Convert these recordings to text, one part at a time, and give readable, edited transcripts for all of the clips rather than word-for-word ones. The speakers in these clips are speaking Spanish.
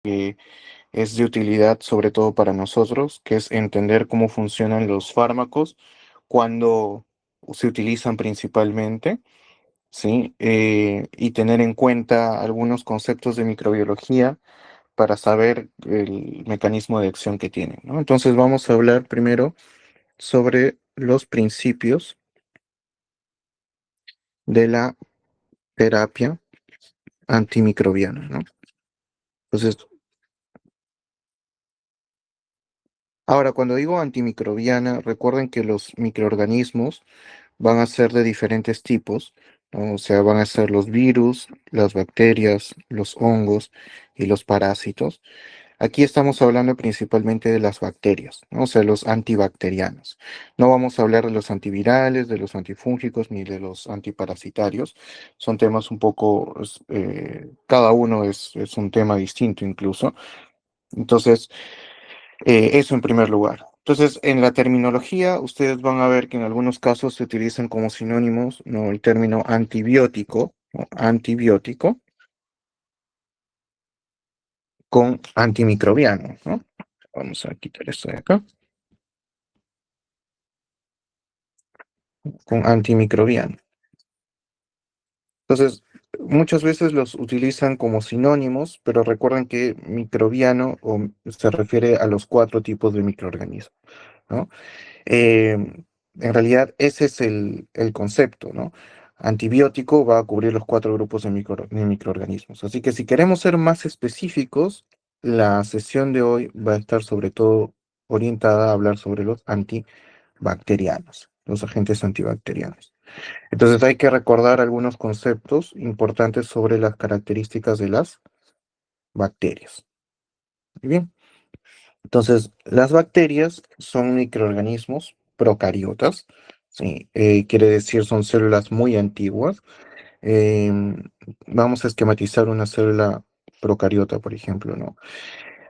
que es de utilidad sobre todo para nosotros, que es entender cómo funcionan los fármacos, cuándo se utilizan principalmente, ¿sí? Y tener en cuenta algunos conceptos de microbiología para saber el mecanismo de acción que tienen, ¿no? Entonces vamos a hablar primero sobre los principios de la terapia antimicrobiana, ¿no? Entonces, ahora cuando digo antimicrobiana, recuerden que los microorganismos van a ser de diferentes tipos, ¿no? O sea, van a ser los virus, las bacterias, los hongos y los parásitos. Aquí estamos hablando principalmente de las bacterias, ¿no? O sea, los antibacterianos. No vamos a hablar de los antivirales, de los antifúngicos ni de los antiparasitarios. Son temas un poco, cada uno es un tema distinto incluso. Entonces, eso en primer lugar. Entonces, en la terminología, ustedes van a ver que en algunos casos se utilizan como sinónimos, ¿no? El término antibiótico, ¿no? Antibiótico con antimicrobiano, ¿no? Vamos a quitar esto de acá, con antimicrobiano. Entonces, muchas veces los utilizan como sinónimos, pero recuerden que microbiano se refiere a los cuatro tipos de microorganismos, ¿no? Eh, en realidad, ese es el concepto, ¿no? Antibiótico va a cubrir los cuatro grupos de microorganismos. Así que si queremos ser más específicos, la sesión de hoy va a estar sobre todo orientada a hablar sobre los antibacterianos, los agentes antibacterianos. Entonces hay que recordar algunos conceptos importantes sobre las características de las bacterias. Muy bien. Entonces, las bacterias son microorganismos procariotas, ¿sí? Quiere decir son células muy antiguas. Em, Vamos a esquematizar una célula procariota, por ejemplo, ¿no?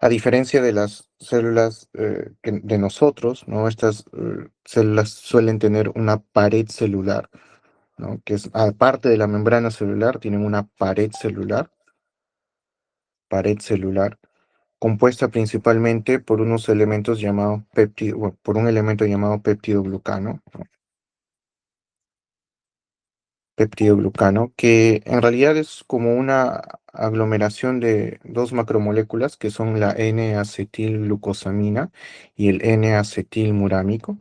A diferencia de las células de nosotros, ¿no? Estas células suelen tener una pared celular, ¿no? Que es aparte de la membrana celular, tienen una pared celular compuesta principalmente por unos elementos llamados péptido, bueno, por un elemento llamado peptidoglucano, ¿no? Peptidoglucano, que en realidad es como una aglomeración de dos macromoléculas que son la N-acetilglucosamina y el N-acetilmurámico.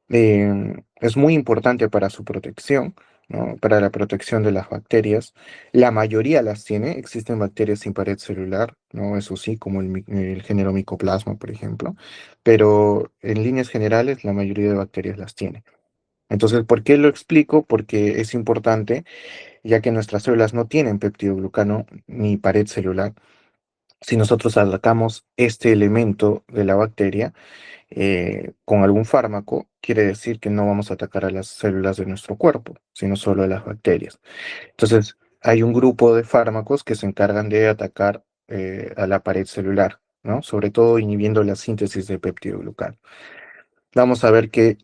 Es muy importante para su protección, ¿no? Para la protección de las bacterias. La mayoría las tiene, existen bacterias sin pared celular, ¿no? Eso sí, como el género Mycoplasma, por ejemplo, pero en líneas generales la mayoría de bacterias las tiene. Entonces, ¿por qué lo explico? Porque es importante, ya que nuestras células no tienen peptidoglucano ni pared celular. Si nosotros atacamos este elemento de la bacteria, con algún fármaco, quiere decir que no vamos a atacar a las células de nuestro cuerpo, sino solo a las bacterias. Entonces, hay un grupo de fármacos que se encargan de atacar a la pared celular, ¿no? Sobre todo inhibiendo la síntesis de peptidoglucano. Vamos a ver que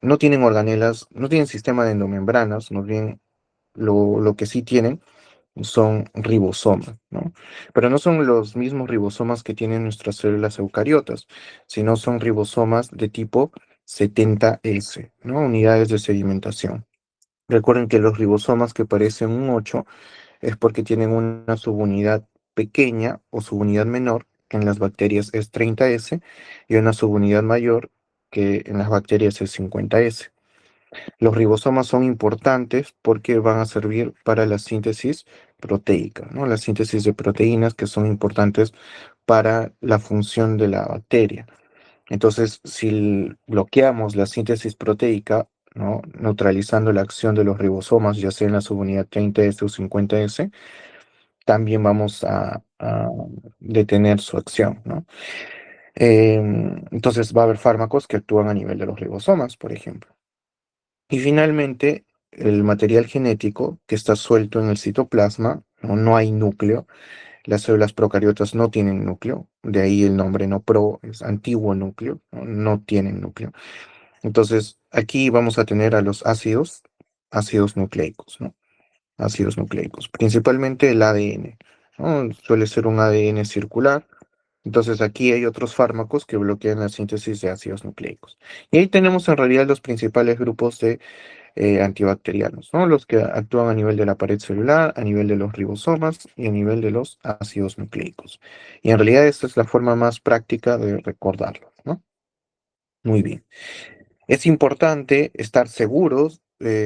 no tienen organelas, no tienen sistema de endomembranas, más bien lo que sí tienen son ribosomas, ¿no? Pero no son los mismos ribosomas que tienen nuestras células eucariotas, sino son ribosomas de tipo 70S, ¿no? Unidades de sedimentación. Recuerden que los ribosomas que parecen un 8 es porque tienen una subunidad pequeña o subunidad menor, que en las bacterias es 30S, y una subunidad mayor, que en las bacterias es 50S. Los ribosomas son importantes porque van a servir para la síntesis proteica, ¿no? La síntesis de proteínas que son importantes para la función de la bacteria. Entonces, si bloqueamos la síntesis proteica, ¿no? Neutralizando la acción de los ribosomas, ya sea en la subunidad 30S o 50S, también vamos a detener su acción, ¿no? Entonces va a haber fármacos que actúan a nivel de los ribosomas, por ejemplo. Y finalmente, el material genético que está suelto en el citoplasma, no, no hay núcleo. Las células procariotas no tienen núcleo, de ahí el nombre no pro, es antiguo núcleo, no, no tienen núcleo. Entonces, aquí vamos a tener a los ácidos nucleicos, ¿no? Ácidos nucleicos, principalmente el ADN. ¿no? Suele ser un ADN circular. Entonces aquí hay otros fármacos que bloquean la síntesis de ácidos nucleicos. Y ahí tenemos en realidad los principales grupos de antibacterianos, ¿no? Los que actúan a nivel de la pared celular, a nivel de los ribosomas y a nivel de los ácidos nucleicos. Y en realidad esta es la forma más práctica de recordarlo, ¿no? Muy bien. Es importante estar seguros,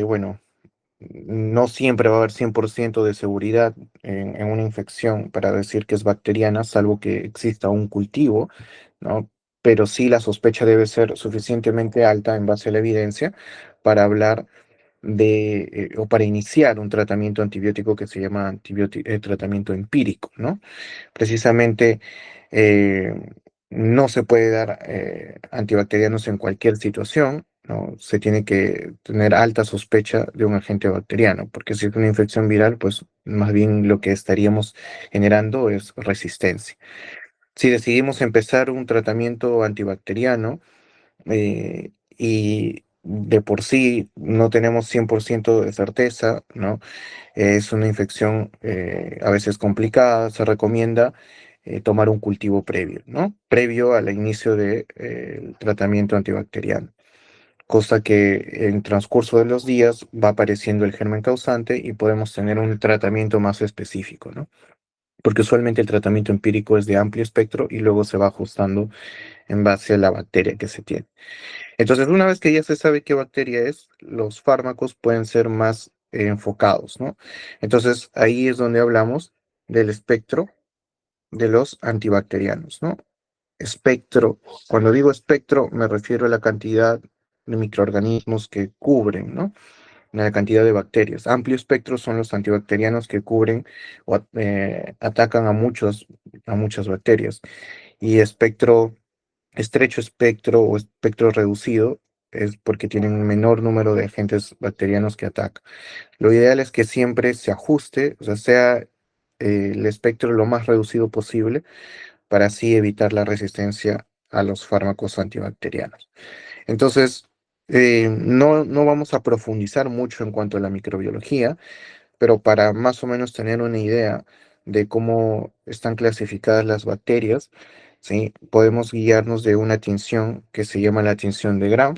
bueno, no siempre va a haber 100% de seguridad en una infección para decir que es bacteriana, salvo que exista un cultivo, ¿no? Pero sí la sospecha debe ser suficientemente alta en base a la evidencia para hablar o para iniciar un tratamiento antibiótico que se llama tratamiento empírico, ¿no? Precisamente eh, no se puede dar antibacterianos en cualquier situación, ¿no? Se tiene que tener alta sospecha de un agente bacteriano, porque si es una infección viral, pues más bien lo que estaríamos generando es resistencia. Si decidimos empezar un tratamiento antibacteriano, y de por sí no tenemos 100% de certeza, ¿no? Es una infección a veces complicada, se recomienda tomar un cultivo previo, ¿no? Previo al inicio del tratamiento antibacteriano, cosa que en transcurso de los días va apareciendo el germen causante y podemos tener un tratamiento más específico, ¿no? Porque usualmente el tratamiento empírico es de amplio espectro y luego se va ajustando en base a la bacteria que se tiene. Entonces, una vez que ya se sabe qué bacteria es, los fármacos pueden ser más enfocados, ¿no? Entonces, ahí es donde hablamos del espectro de los antibacterianos, ¿no? Espectro, cuando digo espectro, me refiero a la cantidad de microorganismos que cubren, ¿no? La cantidad de bacterias. Amplio espectro son los antibacterianos que cubren o atacan a muchas bacterias. Y espectro estrecho espectro o espectro reducido es porque tienen un menor número de agentes bacterianos que atacan. Lo ideal es que siempre se ajuste, o sea el espectro lo más reducido posible para así evitar la resistencia a los fármacos antibacterianos. Entonces, no vamos a profundizar mucho en cuanto a la microbiología, pero para más o menos tener una idea de cómo están clasificadas las bacterias, ¿sí? Podemos guiarnos de una tinción que se llama la tinción de Gram.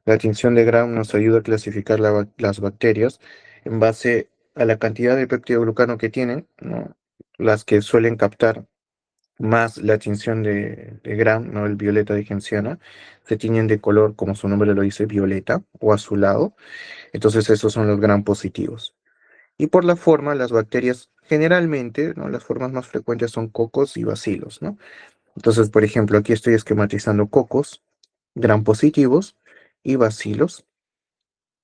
La tinción de Gram nos ayuda a clasificar las bacterias en base a la cantidad de peptidoglucano que tienen, ¿no? Las que suelen captar más la tinción de Gram, ¿no? El violeta de genciana, se tiñen de color, como su nombre lo dice, violeta o azulado. Entonces esos son los Gram positivos. Y por la forma, las bacterias generalmente, ¿no? Las formas más frecuentes son cocos y bacilos, ¿no? Entonces, por ejemplo, aquí estoy esquematizando cocos, gram positivos, y bacilos,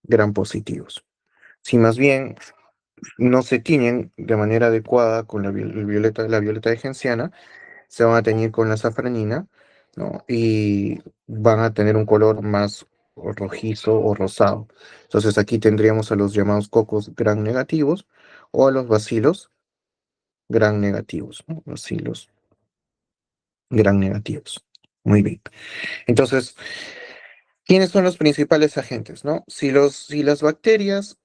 gram positivos. Si más bien no se tiñen de manera adecuada con la violeta de genciana, se van a teñir con la safranina, ¿no? Y van a tener un color más rojizo o rosado. Entonces aquí tendríamos a los llamados cocos gram negativos o a los bacilos gram negativos, ¿no? Bacilos gram negativos. Muy bien. Entonces, ¿quiénes son los principales agentes, no? Si las bacterias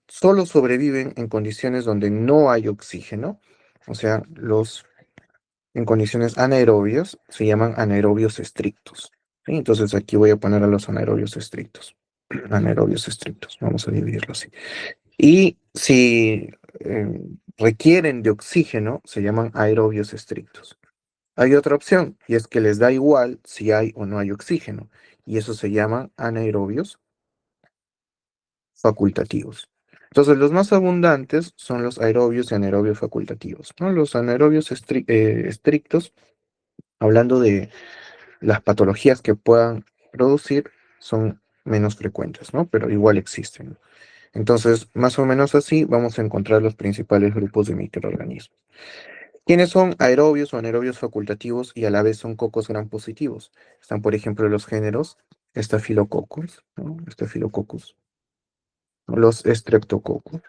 solo sobreviven en condiciones donde no hay oxígeno, o sea, en condiciones anaerobias, se llaman anaerobios estrictos. ¿Sí? Entonces aquí voy a poner a los anaerobios estrictos. Anaerobios estrictos, vamos a dividirlo así. Y si requieren de oxígeno, se llaman aerobios estrictos. Hay otra opción, y es que les da igual si hay o no hay oxígeno, y eso se llama anaerobios facultativos. Entonces, los más abundantes son los aerobios y anaerobios facultativos, ¿no? Los anaerobios estrictos, hablando de las patologías que puedan producir, son menos frecuentes, ¿no? Pero igual existen. Entonces, más o menos así vamos a encontrar los principales grupos de microorganismos. ¿Quiénes son aerobios o anaerobios facultativos y a la vez son cocos gram positivos? Están, por ejemplo, los géneros Staphylococcus, ¿no? Staphylococcus, los Streptococcus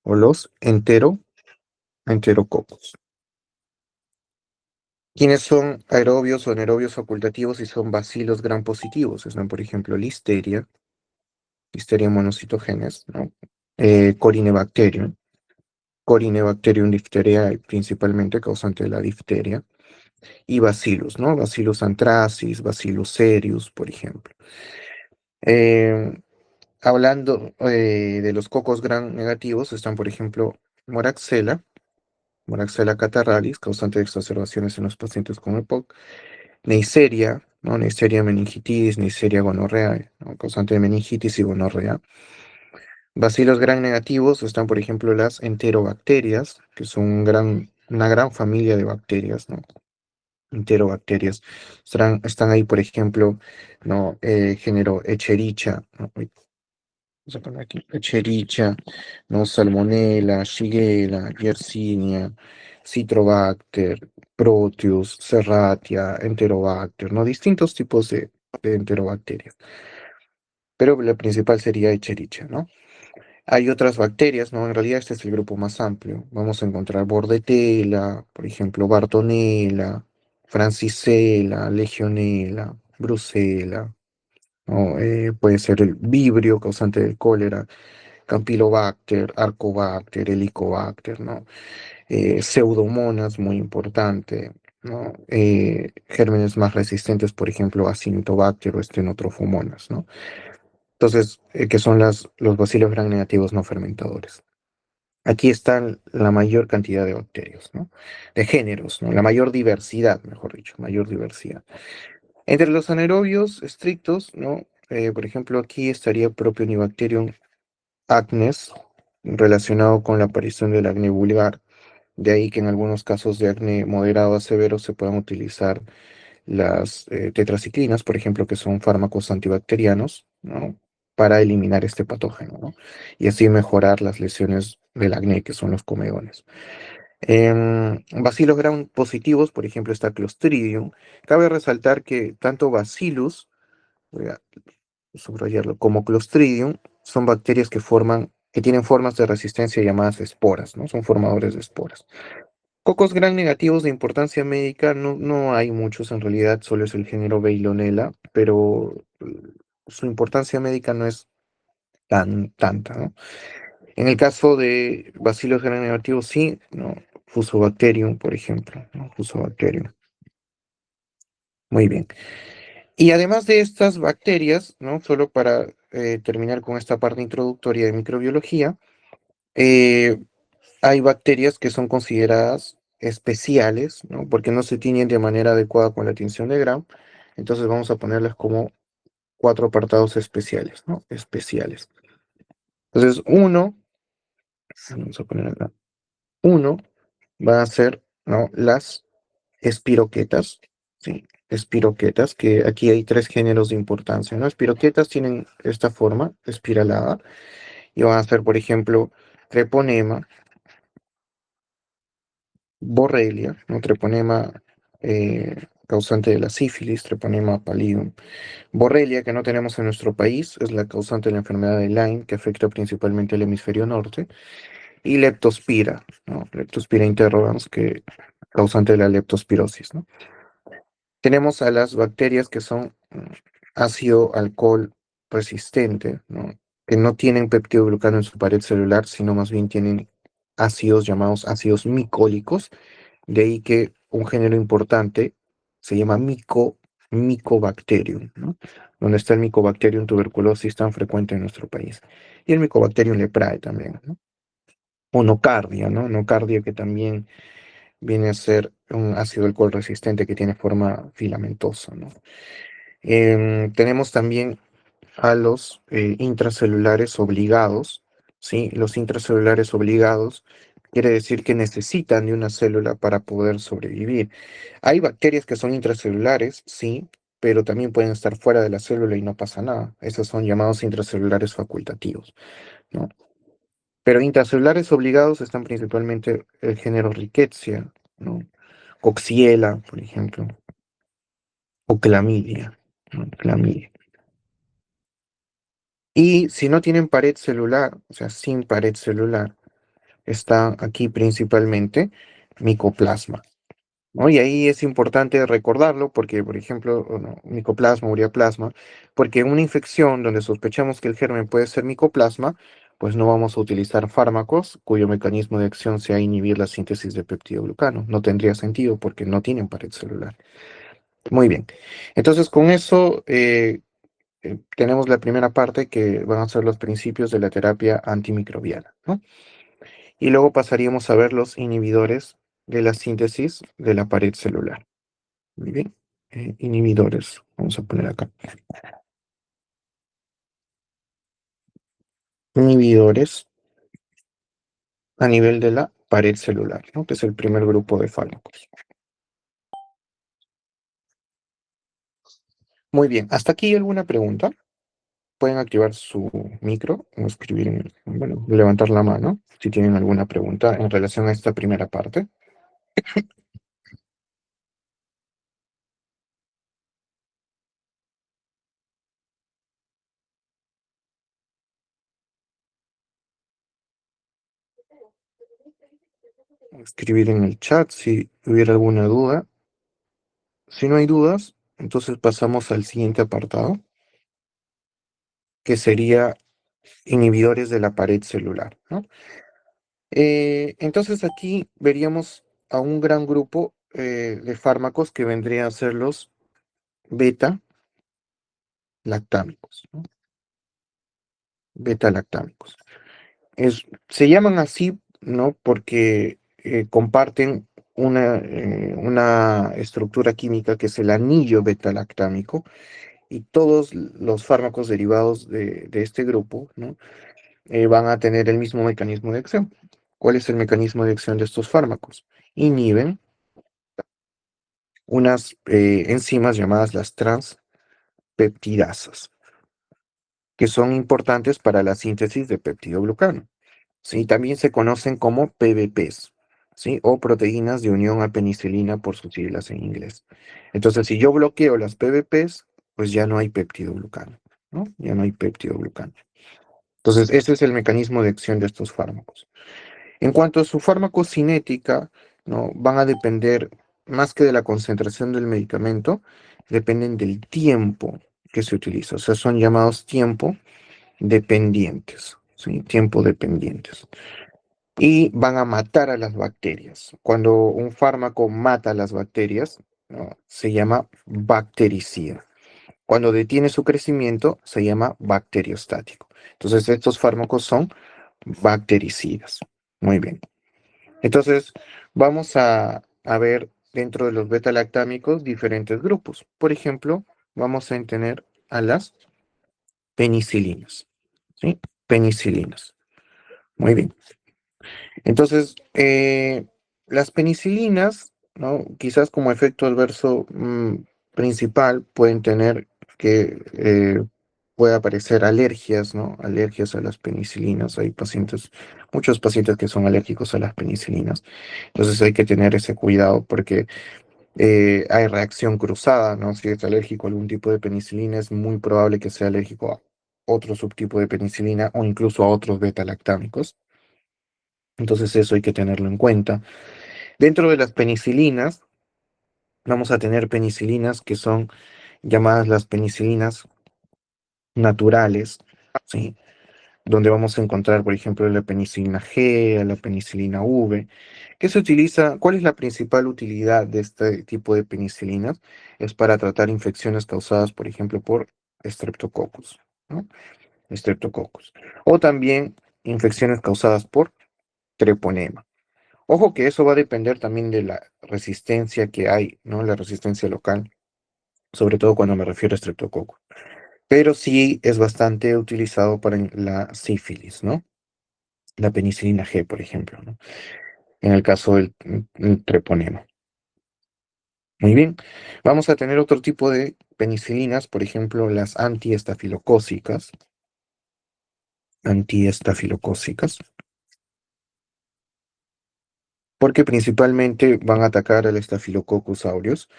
o los Enterococcus. ¿Quiénes son aerobios o anaerobios facultativos y son bacilos gram positivos? Están, por ejemplo, Listeria monocitogenes, ¿no? Corynebacterium, Corynebacterium diphtheriae principalmente, causante de la difteria, y Bacillus, ¿no? Bacillus anthracis, Bacillus cereus, por ejemplo. Eh, Hablando de los cocos gram negativos, están, por ejemplo, Moraxella, Moraxella catarrhalis, causante de exacerbaciones en los pacientes con EPOC, Neisseria, ¿no? Neisseria meningitis, Neisseria gonorrea, ¿no? Causante de meningitis y gonorrea. Bacilos gram negativos están, por ejemplo, las enterobacterias, que son una gran familia de bacterias, ¿no? Enterobacterias. Están ahí, por ejemplo, ¿no? Género Echerichia, ¿no? Vamos a poner aquí, Echerichia, ¿no? Salmonella, Shigella, Yersinia, Citrobacter, Proteus, Serratia, Enterobacter, ¿no? Distintos tipos de enterobacterias. Pero la principal sería Echerichia, ¿no? Hay otras bacterias, ¿no? En realidad este es el grupo más amplio. Vamos a encontrar Bordetella, por ejemplo, Bartonella, Francisella, Legionella, Brucella, ¿no? Puede ser el Vibrio, causante del cólera, Campylobacter, Arcobacter, Helicobacter, ¿no? Pseudomonas, muy importante, ¿no? Gérmenes más resistentes, por ejemplo, Acinetobacter o Stenotrofomonas, ¿no? Entonces, que son los bacilos gram negativos no fermentadores. Aquí están la mayor cantidad de bacterias, ¿no? De géneros, ¿no? La mayor diversidad, mejor dicho, mayor diversidad. Entre los anaerobios estrictos, ¿no? Por ejemplo, aquí estaría Propionibacterium acnes, relacionado con la aparición del acné vulgar. De ahí que en algunos casos de acné moderado a severo se puedan utilizar las tetraciclinas, por ejemplo, que son fármacos antibacterianos, ¿no? Para eliminar este patógeno, ¿no? Y así mejorar las lesiones del acné, que son los comedones. Bacilos gram positivos, por ejemplo, está Clostridium. Cabe resaltar que tanto Bacillus, voy a subrayarlo, como Clostridium son bacterias que tienen formas de resistencia llamadas esporas, ¿no? Son formadores de esporas. Cocos gram negativos de importancia médica, no hay muchos en realidad, solo es el género Veillonella, pero su importancia médica no es tanta, ¿no? En el caso de bacilos gram negativos, sí, ¿no? Fusobacterium, por ejemplo, ¿no? Fusobacterium. Muy bien. Y además de estas bacterias, ¿no? Solo para terminar con esta parte introductoria de microbiología, eh, hay bacterias que son consideradas especiales, ¿no? Porque no se tiñen de manera adecuada con la tinción de Gram. Entonces vamos a ponerlas como cuatro apartados especiales, ¿no? Especiales. Entonces, vamos a poner acá, uno va a ser, ¿no? Las espiroquetas, ¿sí? Espiroquetas, que aquí hay tres géneros de importancia, ¿no? Espiroquetas tienen esta forma espiralada y van a ser, por ejemplo, treponema, Borrelia, ¿no? Treponema causante de la sífilis, Treponema pallidum. Borrelia, que no tenemos en nuestro país, es la causante de la enfermedad de Lyme, que afecta principalmente el hemisferio norte. Y Leptospira, ¿no? Leptospira interrogans, que causante de la leptospirosis, ¿no? Tenemos a las bacterias que son ácido alcohol resistente, ¿no? Que no tienen peptidoglucano en su pared celular, sino más bien tienen ácidos llamados ácidos micólicos. De ahí que un género importante se llama Mycobacterium, ¿no? Donde está el Mycobacterium tuberculosis tan frecuente en nuestro país. Y el Mycobacterium leprae también, ¿no? O nocardia, ¿no? Nocardia que también viene a ser un ácido alcohol resistente que tiene forma filamentosa, ¿no? Tenemos también a los intracelulares obligados, ¿sí? Los intracelulares obligados quiere decir que necesitan de una célula para poder sobrevivir. Hay bacterias que son intracelulares, sí, pero también pueden estar fuera de la célula y no pasa nada. Esos son llamados intracelulares facultativos, ¿no? Pero intracelulares obligados están principalmente el género Rickettsia, ¿no? Coxiella, por ejemplo, o clamidia, ¿no? Clamidia. Y si no tienen pared celular, o sea, sin pared celular, está aquí principalmente micoplasma, ¿no? Y ahí es importante recordarlo porque, por ejemplo, o no, micoplasma, ureaplasma, porque en una infección donde sospechamos que el germen puede ser micoplasma, pues no vamos a utilizar fármacos cuyo mecanismo de acción sea inhibir la síntesis de peptidoglucano. No tendría sentido porque no tienen pared celular. Muy bien. Entonces, con eso tenemos la primera parte que van a ser los principios de la terapia antimicrobiana, ¿no? Y luego pasaríamos a ver los inhibidores de la síntesis de la pared celular. Muy bien. Inhibidores. Vamos a poner acá. Inhibidores a nivel de la pared celular, ¿no? Que es el primer grupo de fármacos. Muy bien. ¿Hasta aquí alguna pregunta? Pueden activar su micro o escribir, bueno, levantar la mano si tienen alguna pregunta en relación a esta primera parte. Escribir en el chat si hubiera alguna duda. Si no hay dudas, entonces pasamos al siguiente apartado, que sería inhibidores de la pared celular, ¿no? Entonces aquí veríamos a un gran grupo de fármacos que vendrían a ser los beta-lactámicos, ¿no? Beta-lactámicos. Se llaman así, ¿no? Porque comparten una estructura química que es el anillo beta-lactámico y todos los fármacos derivados de este grupo, ¿no? Van a tener el mismo mecanismo de acción. ¿Cuál es el mecanismo de acción de estos fármacos? Inhiben unas enzimas llamadas las transpeptidasas, que son importantes para la síntesis de peptidoglucano. ¿Sí? También se conocen como PBPs, ¿sí? O proteínas de unión a penicilina por sus siglas en inglés. Entonces, si yo bloqueo las PBPs, pues ya no hay peptidoglucano, ¿no? Ya no hay peptidoglucano. Entonces, ese es el mecanismo de acción de estos fármacos. En cuanto a su farmacocinética, ¿no? Van a depender más que de la concentración del medicamento, dependen del tiempo que se utiliza. O sea, son llamados tiempo dependientes, ¿sí? Tiempo dependientes. Y van a matar a las bacterias. Cuando un fármaco mata a las bacterias, ¿no? Se llama bactericida. Cuando detiene su crecimiento, se llama bacteriostático. Entonces, estos fármacos son bactericidas. Muy bien. Entonces, vamos a ver dentro de los beta-lactámicos diferentes grupos. Por ejemplo, vamos a tener a las penicilinas. ¿Sí? Penicilinas. Muy bien. Entonces, las penicilinas, ¿no? Quizás como efecto adverso principal pueden tener que puede aparecer alergias, ¿no? Alergias a las penicilinas. Hay pacientes, muchos pacientes que son alérgicos a las penicilinas. Entonces hay que tener ese cuidado porque hay reacción cruzada, ¿no? Si es alérgico a algún tipo de penicilina, es muy probable que sea alérgico a otro subtipo de penicilina o incluso a otros beta-lactámicos. Entonces eso hay que tenerlo en cuenta. Dentro de las penicilinas, vamos a tener penicilinas que son llamadas las penicilinas naturales, ¿sí? Donde vamos a encontrar, por ejemplo, la penicilina G, la penicilina V, que se utiliza, ¿cuál es la principal utilidad de este tipo de penicilinas? Es para tratar infecciones causadas, por ejemplo, por Streptococcus, ¿no? Streptococcus. O también infecciones causadas por treponema. Ojo que eso va a depender también de la resistencia que hay, ¿no? La resistencia local, sobre todo cuando me refiero a Streptococcus. Pero sí es bastante utilizado para la sífilis, ¿no? La penicilina G, por ejemplo, ¿no? En el caso del treponema. Muy bien. Vamos a tener otro tipo de penicilinas, por ejemplo, las antiestafilocócicas. Antiestafilocócicas. Porque principalmente van a atacar al Staphylococcus aureus,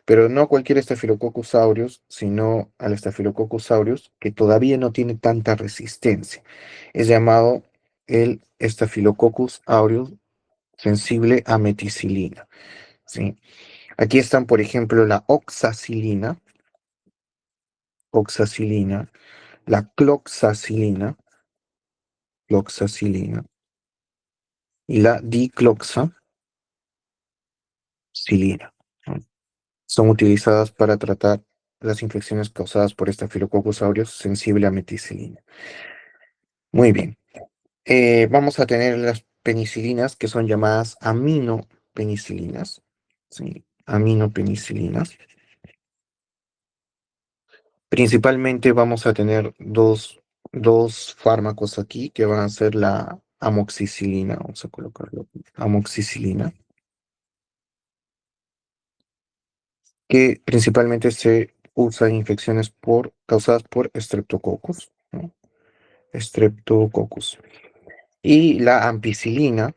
pero no cualquier Staphylococcus aureus, sino al Staphylococcus aureus que todavía no tiene tanta resistencia. Es llamado el Staphylococcus aureus sensible a meticilina, ¿sí? Aquí están, por ejemplo, la oxacilina, la cloxacilina, cloxacilina y la dicloxacilina, ¿no? Son utilizadas para tratar las infecciones causadas por Staphylococcus aureus sensible a meticilina. Muy bien. Vamos a tener las penicilinas que son llamadas aminopenicilinas. ¿Sí? Aminopenicilinas. Principalmente vamos a tener dos fármacos aquí que van a ser la amoxicilina. Vamos a colocarlo aquí. Amoxicilina, que principalmente se usa en infecciones causadas por Streptococcus, ¿no? Streptococcus. Y la ampicilina,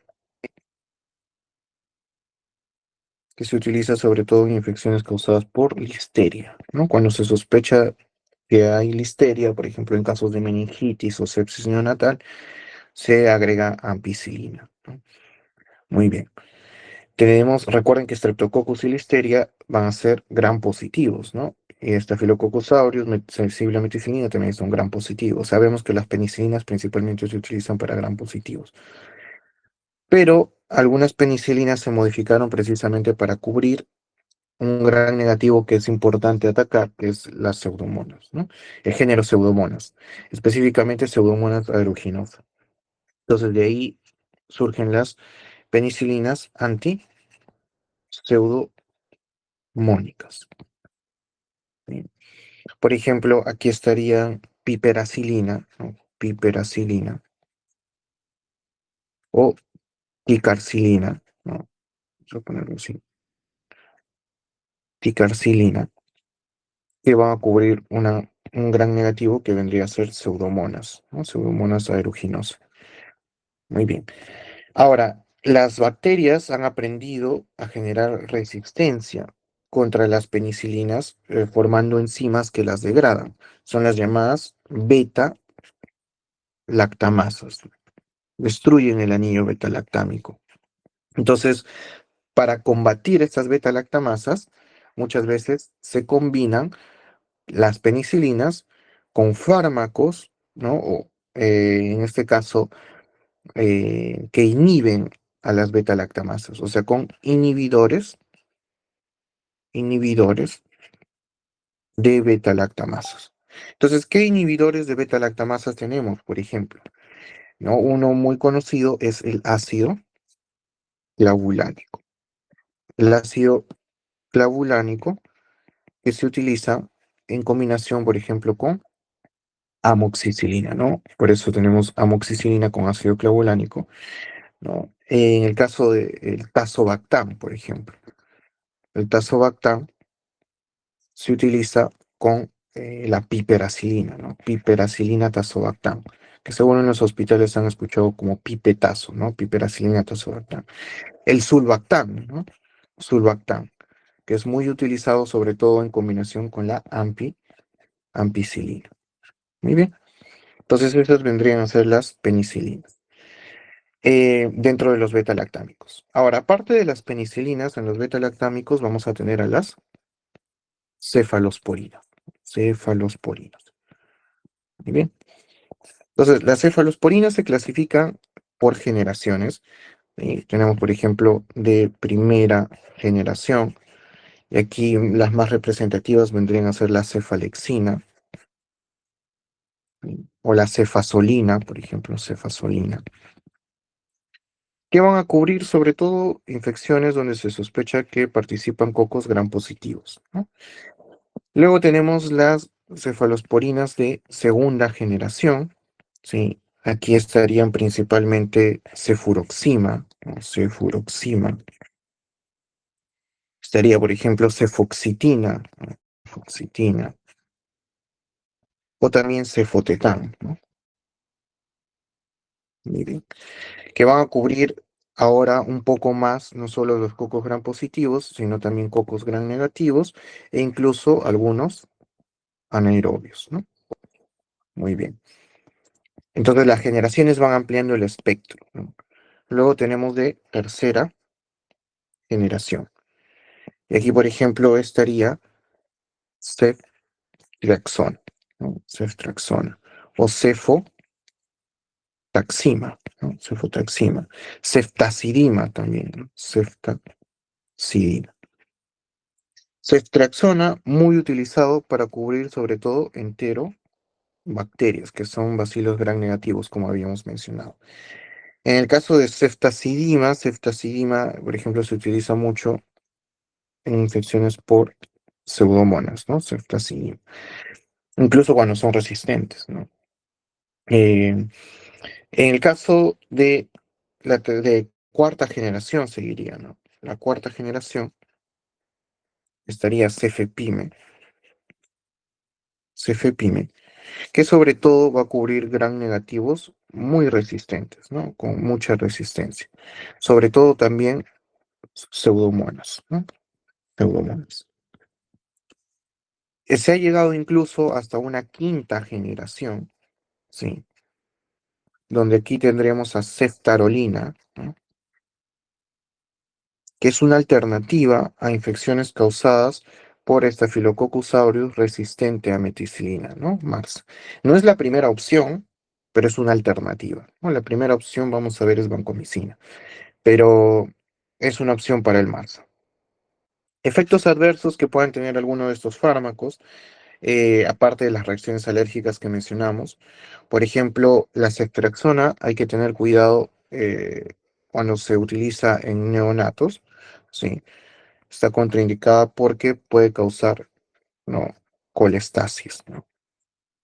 que se utiliza sobre todo en infecciones causadas por listeria, ¿no? Cuando se sospecha que hay listeria, por ejemplo, en casos de meningitis o sepsis neonatal, se agrega ampicilina, ¿no? Muy bien. Recuerden que Streptococcus y Listeria van a ser gram positivos, ¿no? Y Staphylococcus aureus, sensible a meticilina, también son gram positivos. Sabemos que las penicilinas principalmente se utilizan para gram positivos, pero algunas penicilinas se modificaron precisamente para cubrir un gran negativo que es importante atacar, que es las pseudomonas, ¿no? El género pseudomonas, específicamente pseudomonas aeruginosa. Entonces de ahí surgen las penicilinas anti-pseudomónicas. ¿Sí? Por ejemplo, aquí estaría piperacilina, ¿no? Piperacilina o ticarcilina, ¿no? Vamos a ponerlo así, ticarcilina, que van a cubrir un gran negativo que vendría a ser pseudomonas, ¿no? Pseudomonas aeruginosa. Muy bien. Ahora, las bacterias han aprendido a generar resistencia contra las penicilinas, formando enzimas que las degradan. Son las llamadas beta-lactamasas. Destruyen el anillo beta-lactámico. Entonces, para combatir estas beta-lactamasas, muchas veces se combinan las penicilinas con fármacos, ¿no? O, en este caso, que inhiben a las beta-lactamasas, o sea, con inhibidores de beta-lactamasas. Entonces, ¿qué inhibidores de beta-lactamasas tenemos, por ejemplo? ¿No? Uno muy conocido es el ácido clavulánico. El ácido clavulánico que se utiliza en combinación, por ejemplo, con amoxicilina, ¿no? Por eso tenemos amoxicilina con ácido clavulánico, ¿no? En el caso del tazobactam, por ejemplo. El tazobactam se utiliza con la piperacilina, ¿no? Piperacilina tazobactam, que seguro en los hospitales han escuchado como pipetazo, ¿no? Piperacilina tazobactam. El sulbactam, ¿no? Sulbactam, que es muy utilizado sobre todo en combinación con la ampicilina. Muy bien. Entonces esas vendrían a ser las penicilinas dentro de los beta-lactámicos. Ahora, aparte de las penicilinas, en los beta-lactámicos vamos a tener a las cefalosporinas. Cefalosporinas. Muy bien. Entonces, las cefalosporinas se clasifican por generaciones. Tenemos, por ejemplo, de primera generación. Y aquí las más representativas vendrían a ser la cefalexina o la cefasolina, por ejemplo, cefasolina, que van a cubrir sobre todo infecciones donde se sospecha que participan cocos gram positivos, ¿no? Luego tenemos las cefalosporinas de segunda generación, ¿sí? Aquí estarían principalmente cefuroxima, ¿no? Cefuroxima. Estaría, por ejemplo, cefoxitina, ¿no? Cefoxitina, o también cefotetán, ¿no? Miren, que van a cubrir ahora un poco más, no solo los cocos gram positivos, sino también cocos gram negativos e incluso algunos anaerobios, ¿no? Muy bien. Entonces las generaciones van ampliando el espectro, ¿no? Luego tenemos de tercera generación. Y aquí, por ejemplo, estaría ceftriaxona, ¿no? Ceftriaxona o cefotaxima, ¿no? Cefotaxima. Ceftazidima también, ¿no? Ceftazidima. Ceftriaxona, muy utilizado para cubrir sobre todo enterobacterias, que son bacilos gram negativos, como habíamos mencionado. En el caso de ceftazidima, por ejemplo, se utiliza mucho en infecciones por pseudomonas, ¿no? Ceftazidima. Incluso cuando son resistentes, ¿no? Eh, en el caso de de cuarta generación, seguiría, ¿no? La cuarta generación estaría cefepime, que sobre todo va a cubrir gran negativos muy resistentes, ¿no? Con mucha resistencia. Sobre todo también pseudomonas, ¿no? Pseudomonas. Se ha llegado incluso hasta una quinta generación, ¿sí? Donde aquí tendríamos a ceftarolina, ¿no? Que es una alternativa a infecciones causadas por Staphylococcus aureus resistente a meticilina, ¿no? MARS. No es la primera opción, pero es una alternativa, ¿no? La primera opción, vamos a ver, es vancomicina, pero es una opción para el MARS. Efectos adversos que puedan tener alguno de estos fármacos, aparte de las reacciones alérgicas que mencionamos. Por ejemplo, la ceftriaxona hay que tener cuidado cuando se utiliza en neonatos, ¿sí? Está contraindicada porque puede causar, ¿no? Colestasis, ¿no?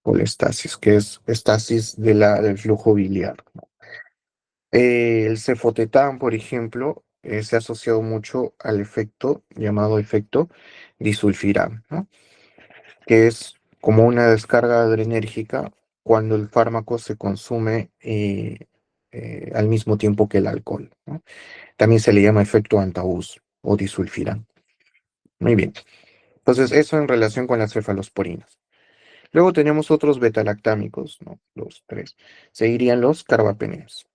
Colestasis, que es estasis del flujo biliar, ¿no? El cefotetán, por ejemplo, se ha asociado mucho al efecto llamado efecto disulfiram, ¿no? Que es como una descarga adrenérgica cuando el fármaco se consume al mismo tiempo que el alcohol, ¿no? También se le llama efecto antabús o disulfiram. Muy bien. Entonces, eso en relación con las cefalosporinas. Luego tenemos otros betalactámicos, ¿no? Los tres. Seguirían los carbapenems.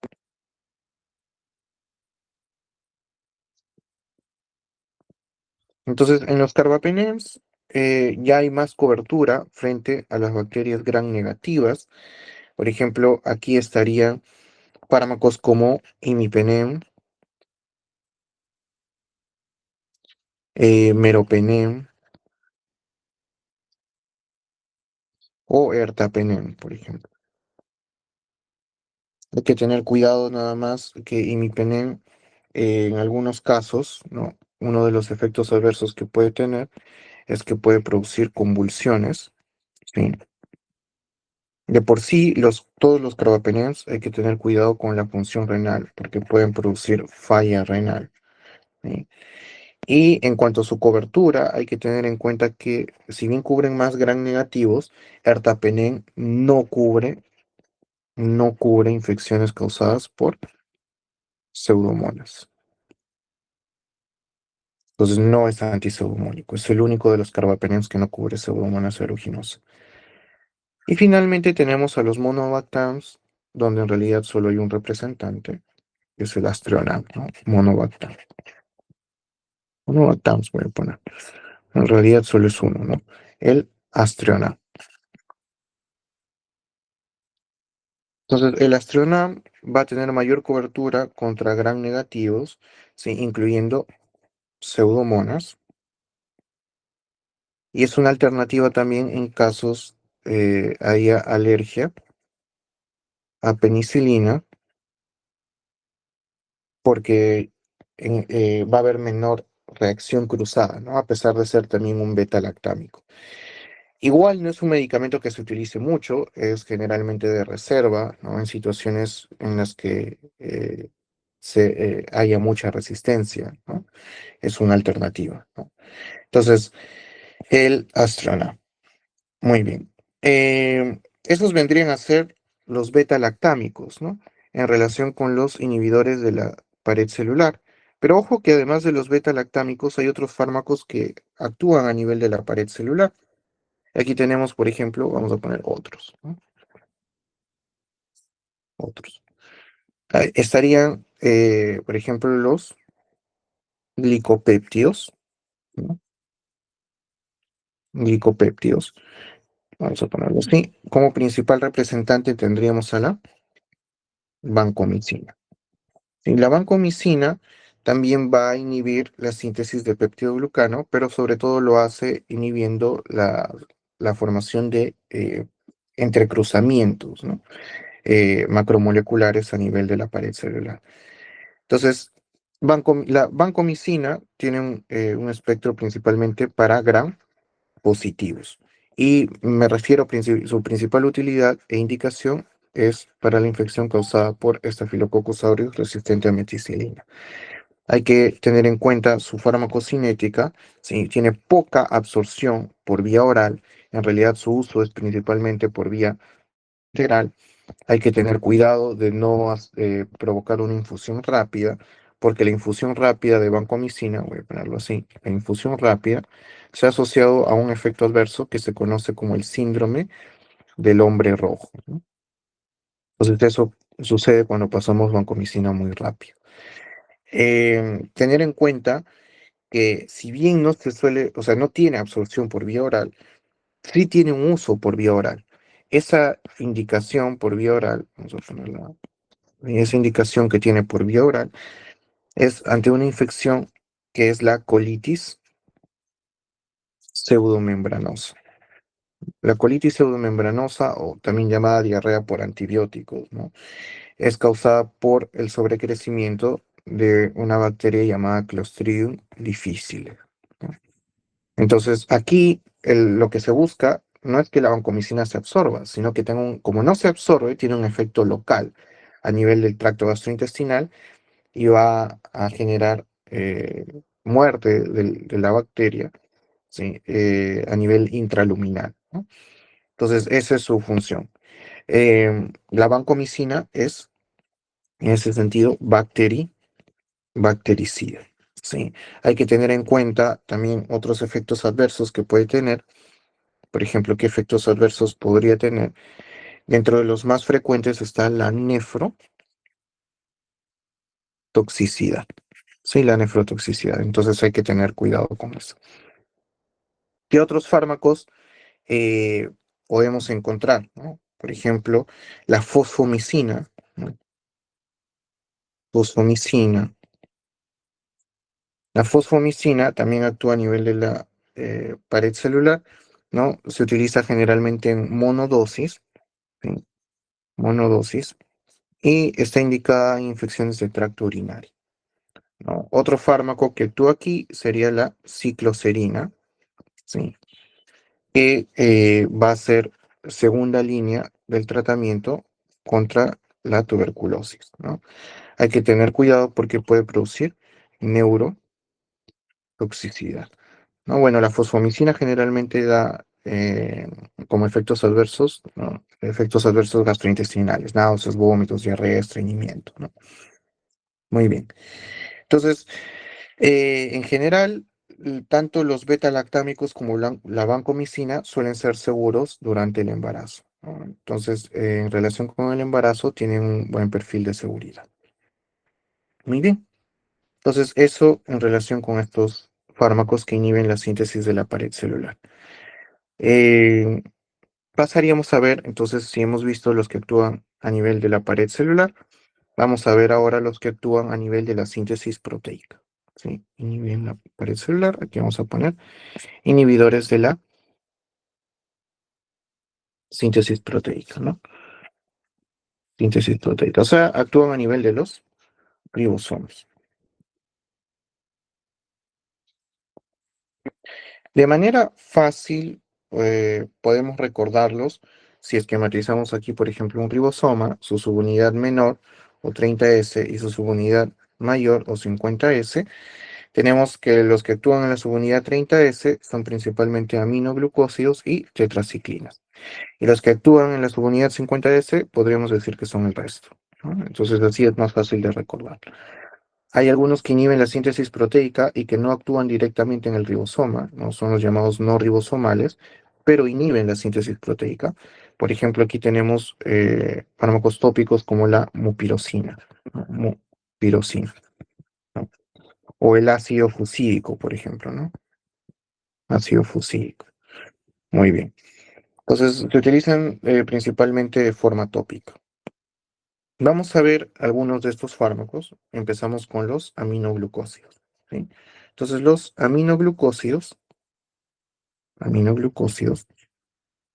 Entonces, en los carbapenems ya hay más cobertura frente a las bacterias gram negativas. Por ejemplo, aquí estarían fármacos como imipenem, meropenem o ertapenem, por ejemplo. Hay que tener cuidado nada más que imipenem, en algunos casos, ¿no? Uno de los efectos adversos que puede tener es que puede producir convulsiones, ¿sí? De por sí, todos los carbapenems hay que tener cuidado con la función renal, porque pueden producir falla renal, ¿sí? Y en cuanto a su cobertura, hay que tener en cuenta que si bien cubren más gram negativos, ertapenem no cubre infecciones causadas por pseudomonas. Entonces no es antiseudomónico, es el único de los carbapenems que no cubre pseudomonas aeruginosa. Y finalmente tenemos a los monobactams, donde en realidad solo hay un representante, que es el Astreonam, ¿no? Monobactam. Monobactams voy a poner. En realidad solo es uno, ¿no? El Astreonam. Entonces, el Astreonam va a tener mayor cobertura contra gram negativos, ¿sí? Incluyendo pseudomonas. Y es una alternativa también en casos haya alergia a penicilina, porque va a haber menor reacción cruzada, ¿no? A pesar de ser también un beta-lactámico. Igual no es un medicamento que se utilice mucho, es generalmente de reserva, ¿no? En situaciones en las que haya mucha resistencia, ¿no? Es una alternativa, ¿no? Entonces, el Astrana. Muy bien. Esos vendrían a ser los beta-lactámicos, ¿no? En relación con los inhibidores de la pared celular. Pero ojo que además de los beta-lactámicos hay otros fármacos que actúan a nivel de la pared celular. Aquí tenemos, por ejemplo, vamos a poner otros, ¿no? Otros. Estarían, por ejemplo, los glicopéptidos, ¿no? Glicopéptidos. Vamos a ponerlo así. Como principal representante tendríamos a la vancomicina. Y la vancomicina también va a inhibir la síntesis de peptidoglucano, pero sobre todo lo hace inhibiendo la formación de entrecruzamientos, ¿no? Macromoleculares a nivel de la pared celular. Entonces, la vancomicina tiene un espectro principalmente para gram positivos. Y me refiero, su principal utilidad e indicación es para la infección causada por Staphylococcus aureus resistente a meticilina. Hay que tener en cuenta su farmacocinética, si tiene poca absorción por vía oral, en realidad su uso es principalmente por vía integral. Hay que tener cuidado de no provocar una infusión rápida, porque la infusión rápida de vancomicina, voy a ponerlo así, la infusión rápida se ha asociado a un efecto adverso que se conoce como el síndrome del hombre rojo, ¿no? Entonces eso sucede cuando pasamos vancomicina muy rápido. Tener en cuenta que si bien no se suele, o sea, no tiene absorción por vía oral, sí tiene un uso por vía oral. Esa indicación por vía oral, vamos a ponerla, esa indicación que tiene por vía oral es ante una infección que es la colitis pseudomembranosa. La colitis pseudomembranosa, o también llamada diarrea por antibióticos, ¿no? Es causada por el sobrecrecimiento de una bacteria llamada Clostridium difficile, ¿no? Entonces, aquí lo que se busca no es que la vancomicina se absorba, sino que como no se absorbe, tiene un efecto local a nivel del tracto gastrointestinal y va a generar muerte de la bacteria, ¿sí? A nivel intraluminal, ¿no? Entonces, esa es su función. La vancomicina es, en ese sentido, bactericida. Sí, hay que tener en cuenta también otros efectos adversos que puede tener. Por ejemplo, ¿qué efectos adversos podría tener? Dentro de los más frecuentes está la nefrotoxicidad. Sí, la nefrotoxicidad. Entonces hay que tener cuidado con eso. ¿Qué otros fármacos eh, podemos encontrar, ¿no? Por ejemplo, la fosfomicina, ¿no? Fosfomicina. La fosfomicina también actúa a nivel de la pared celular, ¿no? Se utiliza generalmente en monodosis, ¿sí? Monodosis, y está indicada en infecciones del tracto urinario, ¿no? Otro fármaco que actúa aquí sería la cicloserina, ¿sí? Que va a ser segunda línea del tratamiento contra la tuberculosis, ¿no? Hay que tener cuidado porque puede producir neurotoxicidad, ¿no? Bueno, la fosfomicina generalmente da como efectos adversos, ¿no? Efectos adversos gastrointestinales, náuseas, vómitos, diarrea, estreñimiento, ¿no? Muy bien. Entonces, en general, tanto los beta-lactámicos como la vancomicina suelen ser seguros durante el embarazo, ¿no? Entonces, en relación con el embarazo, tienen un buen perfil de seguridad. Muy bien. Entonces, eso en relación con estos fármacos que inhiben la síntesis de la pared celular. Eh, Pasaríamos a ver, entonces, si hemos visto los que actúan a nivel de la pared celular, vamos a ver ahora los que actúan a nivel de la síntesis proteica. ¿Sí? Inhiben la pared celular. Aquí vamos a poner inhibidores de la síntesis proteica, ¿no? Síntesis proteica. O sea, actúan a nivel de los ribosomas. De manera fácil, podemos recordarlos si esquematizamos aquí, por ejemplo, un ribosoma, su subunidad menor o 30S y su subunidad mayor o 50S. Tenemos que los que actúan en la subunidad 30S son principalmente aminoglucósidos y tetraciclinas. Y los que actúan en la subunidad 50S podríamos decir que son el resto, ¿no? Entonces así es más fácil de recordar. Hay algunos que inhiben la síntesis proteica y que no actúan directamente en el ribosoma, ¿no? Son los llamados no ribosomales, pero inhiben la síntesis proteica. Por ejemplo, aquí tenemos fármacos tópicos como la mupirocina, ¿no? Mupirocina, ¿no? O el ácido fusídico, por ejemplo, ¿no? Ácido fusídico. Muy bien. Entonces, se utilizan principalmente de forma tópica. Vamos a ver algunos de estos fármacos. Empezamos con los aminoglucósidos. ¿Sí? Entonces, los aminoglucósidos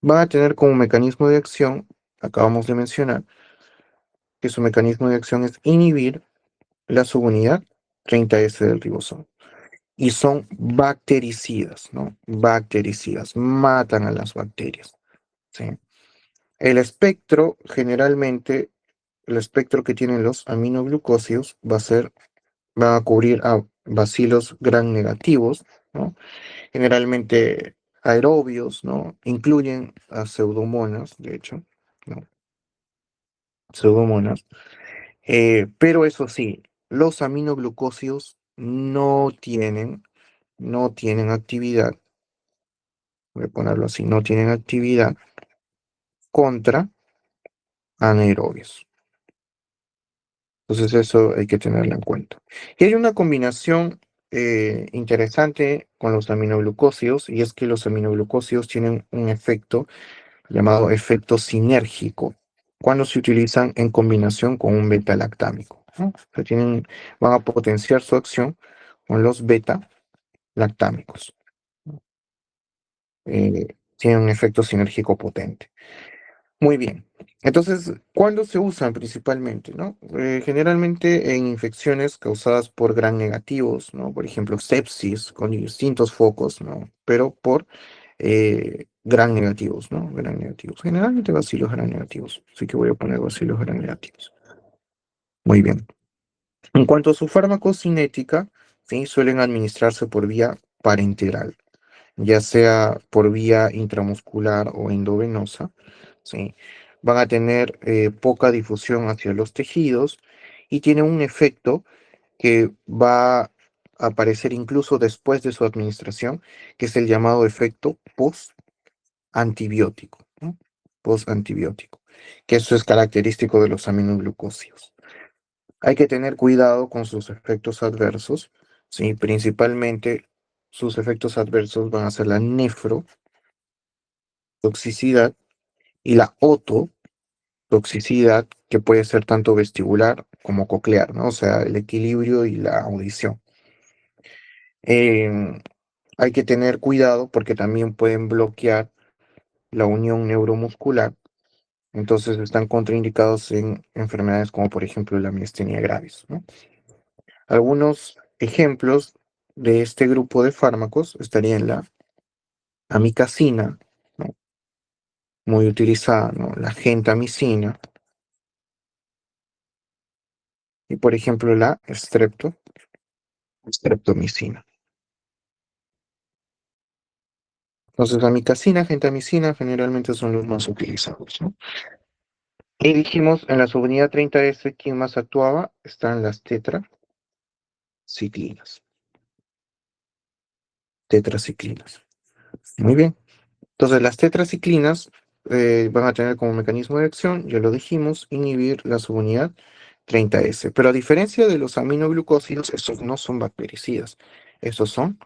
van a tener como mecanismo de acción, acabamos de mencionar, que su mecanismo de acción es inhibir la subunidad 30S del ribosoma. Y son bactericidas, ¿no? Bactericidas, matan a las bacterias. ¿Sí? El espectro, generalmente, el espectro que tienen los aminoglucósidos va a cubrir a bacilos gram negativos, ¿no? Generalmente aerobios, ¿no? Incluyen a pseudomonas, de hecho, ¿no? Pseudomonas. Pero eso sí, los aminoglucósidos no tienen actividad, voy a ponerlo así, no tienen actividad contra anaerobios. Entonces eso hay que tenerlo en cuenta. Y hay una combinación interesante con los aminoglucósidos, y es que los aminoglucósidos tienen un efecto llamado efecto sinérgico cuando se utilizan en combinación con un beta-lactámico, ¿no? O sea, van a potenciar su acción con los beta-lactámicos. Tienen un efecto sinérgico potente. Muy bien. Entonces, ¿cuándo se usan principalmente, no? Generalmente en infecciones causadas por gram negativos, ¿no? Por ejemplo, sepsis con distintos focos, ¿no? Pero por gram negativos, ¿no? Gram negativos. Generalmente bacilos gram negativos. Así que voy a poner bacilos gram negativos. Muy bien. En cuanto a su farmacocinética, ¿sí? Suelen administrarse por vía parenteral, ya sea por vía intramuscular o endovenosa, ¿sí? Van a tener poca difusión hacia los tejidos y tienen un efecto que va a aparecer incluso después de su administración, que es el llamado efecto post-antibiótico, ¿no? Post-antibiótico, que eso es característico de los aminoglucósidos. Hay que tener cuidado con sus efectos adversos, ¿sí? Principalmente sus efectos adversos van a ser la nefrotoxicidad y la ototoxicidad, que puede ser tanto vestibular como coclear, ¿no? O sea, el equilibrio y la audición. Em, Hay que tener cuidado porque también pueden bloquear la unión neuromuscular, entonces están contraindicados en enfermedades como por ejemplo la miastenia gravis, ¿no? Algunos ejemplos de este grupo de fármacos estarían la amicacina, ¿no? Muy utilizada, ¿no? La gentamicina y, por ejemplo, la streptomicina. Entonces, amicacina, gentamicina generalmente son los más utilizados, ¿no? Y dijimos, en la subunidad 30S, ¿quién más actuaba? Están las tetraciclinas. Tetraciclinas. Muy bien. Entonces, las tetraciclinas van a tener como mecanismo de acción, ya lo dijimos, inhibir la subunidad 30S. Pero a diferencia de los aminoglucósidos, estos no son bactericidas. Estos son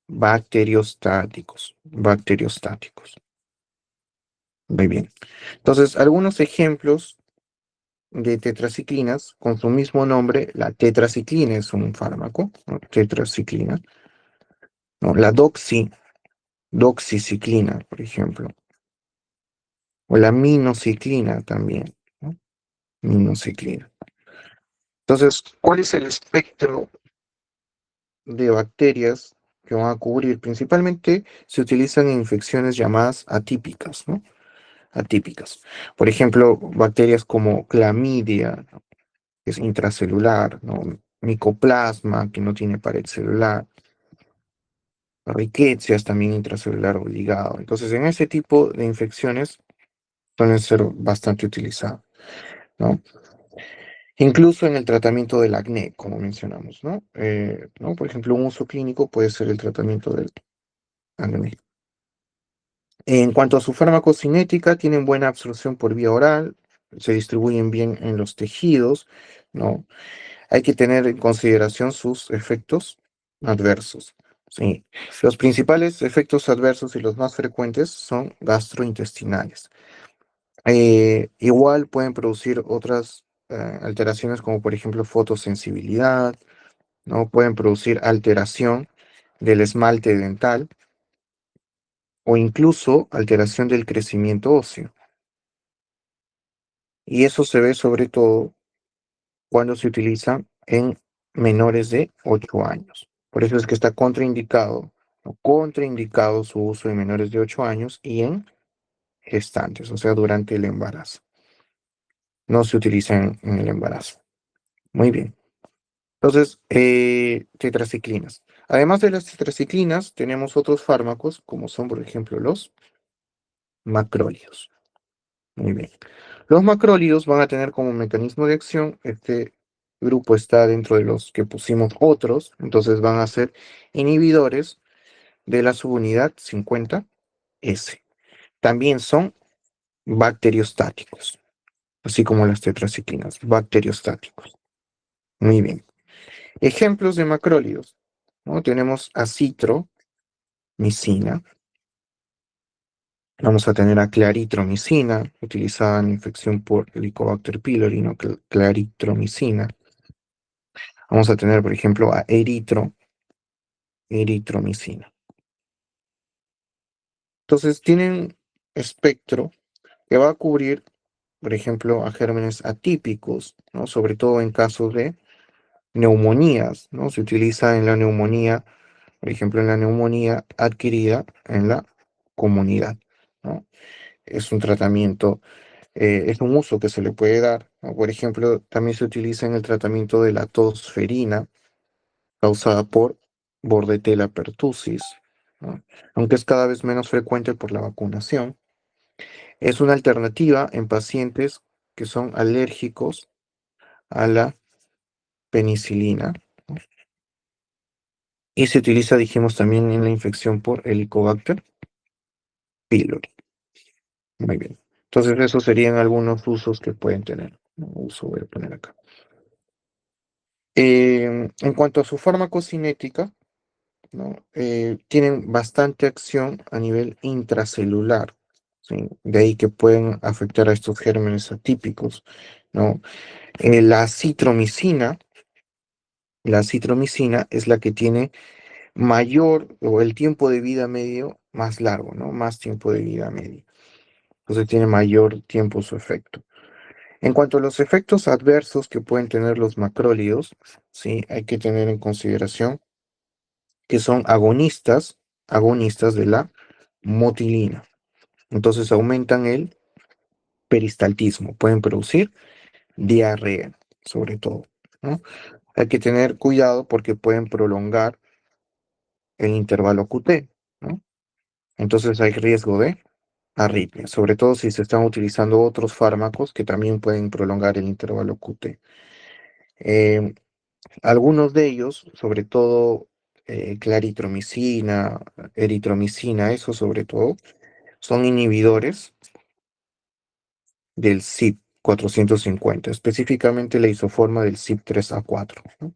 bacteriostáticos. Bacteriostáticos. Muy bien. Entonces, algunos ejemplos de tetraciclinas con su mismo nombre. La tetraciclina es un fármaco, ¿no? Tetraciclina. ¿No? La doxiciclina, por ejemplo. O la minociclina también, ¿no? Minociclina. Entonces, ¿cuál es el espectro de bacterias que van a cubrir? Principalmente se utilizan en infecciones llamadas atípicas, ¿no? Atípicas. Por ejemplo, bacterias como clamidia, ¿no? Que es intracelular, ¿no? Micoplasma, que no tiene pared celular. Riquecias también intracelular obligado. Entonces, en ese tipo de infecciones suelen ser bastante utilizados, ¿no? Incluso en el tratamiento del acné, como mencionamos, ¿no? ¿No? Por ejemplo, un uso clínico puede ser el tratamiento del acné. En cuanto a su farmacocinética, tienen buena absorción por vía oral, se distribuyen bien en los tejidos, ¿no? Hay que tener en consideración sus efectos adversos. Sí. Los principales efectos adversos y los más frecuentes son gastrointestinales. Igual pueden producir otras alteraciones como por ejemplo fotosensibilidad, ¿no? Pueden producir alteración del esmalte dental o incluso alteración del crecimiento óseo. Y eso se ve sobre todo cuando se utilizan en menores de 8 años. Por eso es que está contraindicado, ¿no? Contraindicado su uso en menores de 8 años y en gestantes, o sea, durante el embarazo. No se utiliza en el embarazo. Muy bien. Entonces, tetraciclinas. Además de las tetraciclinas, tenemos otros fármacos, como son, por ejemplo, los macrólidos. Muy bien. Los macrólidos van a tener como mecanismo de acción, este grupo está dentro de los que pusimos otros, entonces van a ser inhibidores de la subunidad 50S. También son bacteriostáticos, así como las tetraciclinas, bacteriostáticos. Muy bien. Ejemplos de macrólidos, ¿no? Tenemos acitromicina, vamos a tener a claritromicina, utilizada en infección por Helicobacter pylori, ¿no? Claritromicina. Vamos a tener, por ejemplo, a eritromicina. Entonces, tienen espectro que va a cubrir, por ejemplo, a gérmenes atípicos, ¿no? Sobre todo en casos de neumonías, ¿no? Se utiliza en la neumonía, por ejemplo, en la neumonía adquirida en la comunidad, ¿no? Es un tratamiento, es un uso que se le puede dar, ¿no? Por ejemplo, también se utiliza en el tratamiento de la tosferina causada por Bordetella pertussis, ¿no? Aunque es cada vez menos frecuente por la vacunación. Es una alternativa en pacientes que son alérgicos a la penicilina, ¿no? Y se utiliza, dijimos, también en la infección por Helicobacter pylori. Muy bien. Entonces, esos serían algunos usos que pueden tener, ¿no? Uso voy a poner acá. En cuanto a su farmacocinética, ¿no? Tienen bastante acción a nivel intracelular, ¿sí? De ahí que pueden afectar a estos gérmenes atípicos, ¿no? La citromicina es la que tiene mayor o el tiempo de vida medio más largo, ¿no? Más tiempo de vida medio. Entonces tiene mayor tiempo su efecto. En cuanto a los efectos adversos que pueden tener los macrólidos, sí, hay que tener en consideración que son agonistas de la motilina. Entonces aumentan el peristaltismo, pueden producir diarrea, sobre todo, ¿no? Hay que tener cuidado porque pueden prolongar el intervalo QT, ¿no? Entonces hay riesgo de arritmia, sobre todo si se están utilizando otros fármacos que también pueden prolongar el intervalo QT. Eh, Algunos de ellos, sobre todo claritromicina, eritromicina, eso sobre todo, son inhibidores del CYP450, específicamente la isoforma del CYP3A4, ¿no?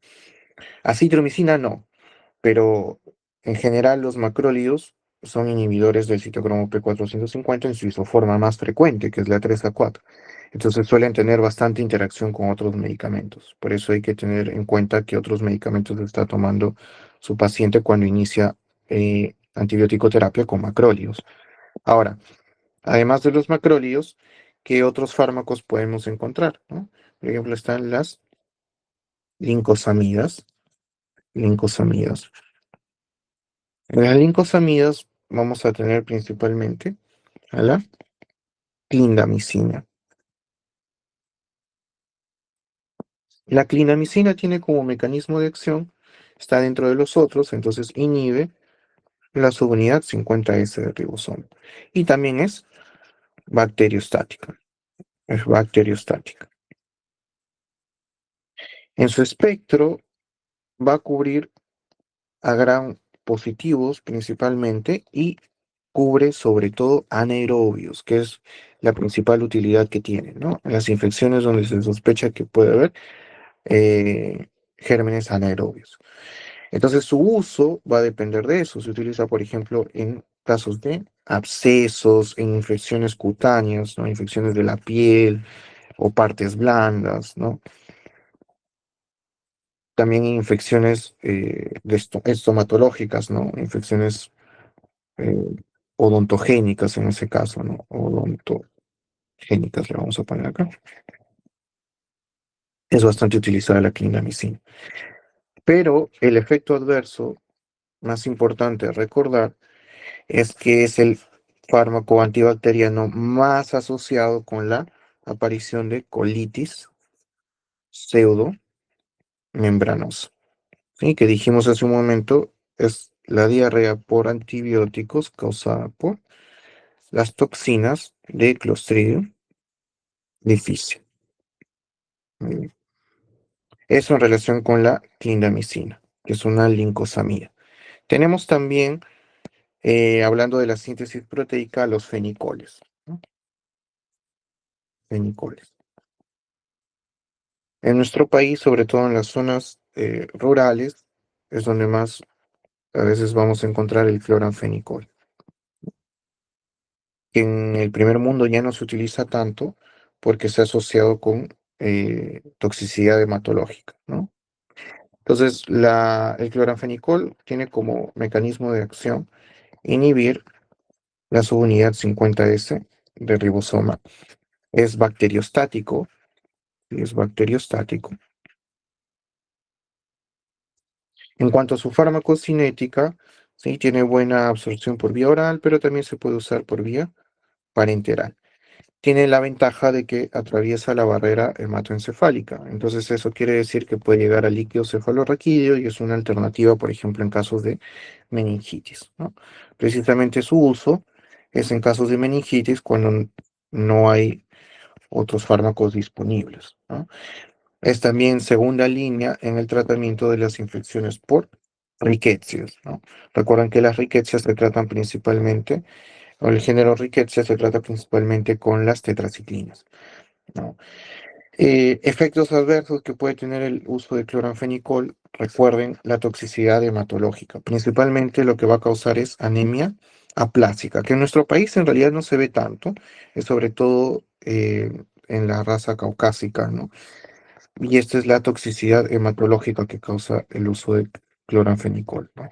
Acitromicina no, pero en general los macrólidos son inhibidores del citocromo P450 en su isoforma más frecuente, que es la 3A4. Entonces suelen tener bastante interacción con otros medicamentos. Por eso hay que tener en cuenta que otros medicamentos está tomando su paciente cuando inicia antibiótico terapia con macrólidos. Ahora, además de los macrólidos, ¿qué otros fármacos podemos encontrar, ¿no? Por ejemplo, están las lincosamidas. Lincosamidas. En las lincosamidas vamos a tener principalmente a la clindamicina. La clindamicina tiene como mecanismo de acción, está dentro de los otros, entonces inhibe la subunidad 50S del ribosoma. Y también es bacteriostática. Es bacteriostática. En su espectro va a cubrir a gran positivos principalmente y cubre sobre todo anaerobios, que es la principal utilidad que tiene, ¿no? En las infecciones donde se sospecha que puede haber gérmenes anaerobios. Entonces su uso va a depender de eso. Se utiliza, por ejemplo, en casos de abscesos, en infecciones cutáneas, ¿no? Infecciones de la piel, o partes blandas, ¿no? También infecciones estomatológicas, ¿no? Infecciones eh, odontogénicas en ese caso, ¿no? Odontogénicas le vamos a poner acá. Es bastante utilizada la clindamicina. Pero el efecto adverso más importante a recordar es que es el fármaco antibacteriano más asociado con la aparición de colitis pseudomembranosa. ¿Sí? Que dijimos hace un momento es la diarrea por antibióticos causada por las toxinas de Clostridium difficile. Eso en relación con la clindamicina, que es una lincosamida. Tenemos también, hablando de la síntesis proteica, los fenicoles, ¿no? Fenicoles. En nuestro país, sobre todo en las zonas rurales, es donde más a veces vamos a encontrar el cloranfenicol, que en el primer mundo ya no se utiliza tanto porque se ha asociado con toxicidad hematológica, ¿no? Entonces, el cloranfenicol tiene como mecanismo de acción inhibir la subunidad 50S de ribosoma. Es bacteriostático, y es bacteriostático. En cuanto a su farmacocinética, sí, tiene buena absorción por vía oral, pero también se puede usar por vía parenteral. Tiene la ventaja de que atraviesa la barrera hematoencefálica. Entonces eso quiere decir que puede llegar al líquido cefalorraquídeo y es una alternativa, por ejemplo, en casos de meningitis, ¿no? Precisamente su uso es en casos de meningitis cuando no hay otros fármacos disponibles, ¿no? Es también segunda línea en el tratamiento de las infecciones por riquecias, ¿no? Recuerden que las riquecias se tratan principalmente, o el género Rickettsia se trata principalmente con las tetraciclinas, ¿no? Efectos adversos que puede tener el uso de cloranfenicol, recuerden la toxicidad hematológica. Principalmente lo que va a causar es anemia aplásica, que en nuestro país en realidad no se ve tanto, es sobre todo en la raza caucásica, ¿no? Y esta es la toxicidad hematológica que causa el uso de cloranfenicol, ¿no?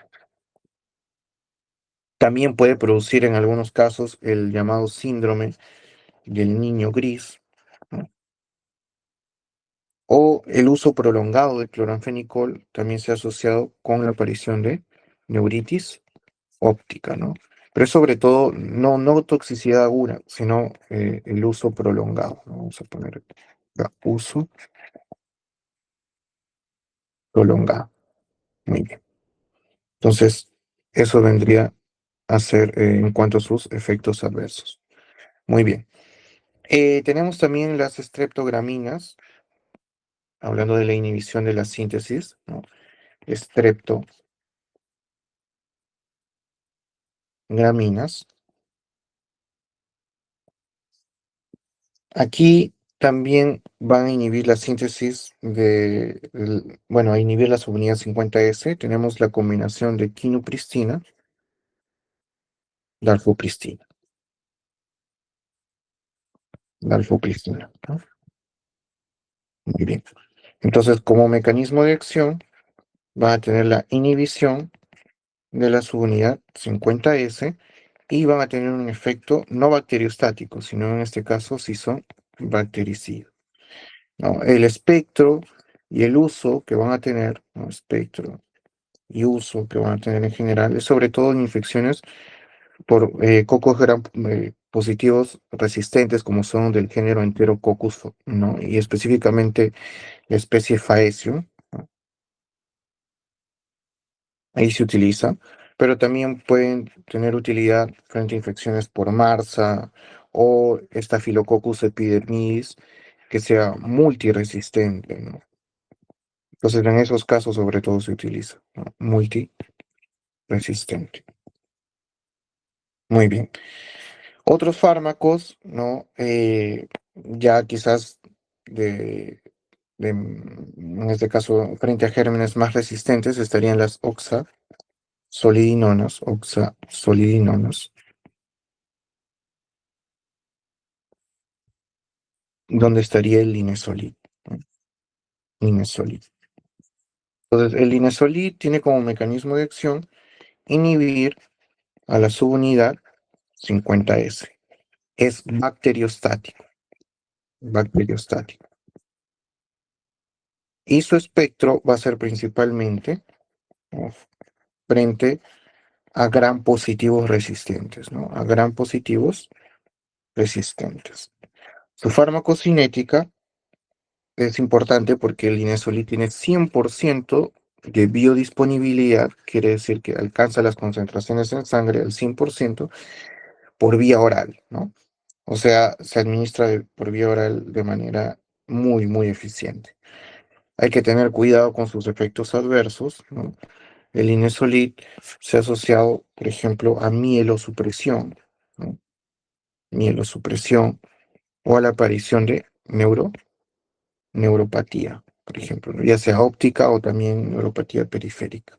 También puede producir en algunos casos el llamado síndrome del niño gris, ¿no? O el uso prolongado de cloranfenicol también se ha asociado con la aparición de neuritis óptica, ¿no? Pero es sobre todo no toxicidad aguda, sino el uso prolongado, ¿no? Vamos a poner acá, uso prolongado. Muy bien. Entonces, eso vendría a ser en cuanto a sus efectos adversos. Muy bien. Tenemos también las streptograminas, hablando de la inhibición de la síntesis, ¿no? Streptograminas. Aquí también van a inhibir la síntesis bueno, a inhibir la subunidad 50S. Tenemos la combinación de quinupristina, dalfopristina, dalfopristina, ¿no? Muy bien. Entonces, como mecanismo de acción, va a tener la inhibición de la subunidad 50S y van a tener un efecto no bacteriostático, sino en este caso sí son bactericidas, ¿no? El espectro y el uso que van a tener, ¿no? Espectro y uso que van a tener en general es sobre todo en infecciones por cocos gram positivos resistentes como son del género Enterococcus, ¿no? Y específicamente la especie Faecio, ¿no? Ahí se utiliza, pero también pueden tener utilidad frente a infecciones por MRSA o Staphylococcus epidermidis que sea multiresistente, ¿no? Entonces, en esos casos sobre todo se utiliza, ¿no? Multiresistente. Muy bien. Otros fármacos, ¿no? Ya quizás de, en este caso, frente a gérmenes más resistentes estarían las oxazolidinonas, donde estaría el Linezolid, ¿no? Linezolid. Entonces, el Linezolid tiene como mecanismo de acción inhibir a la subunidad 50S. Es bacteriostático, bacteriostático. Y su espectro va a ser principalmente, ¿no?, frente a gram positivos resistentes, ¿no? A gram positivos resistentes. Su farmacocinética es importante porque el Linezolid tiene 100% de biodisponibilidad, quiere decir que alcanza las concentraciones en sangre al 100% por vía oral, ¿no? O sea, se administra por vía oral de manera muy, muy eficiente. Hay que tener cuidado con sus efectos adversos, ¿no? El Linezolid se ha asociado, por ejemplo, a mielosupresión, ¿no? Mielosupresión o a la aparición de neuropatía, por ejemplo, ¿no?, ya sea óptica o también neuropatía periférica.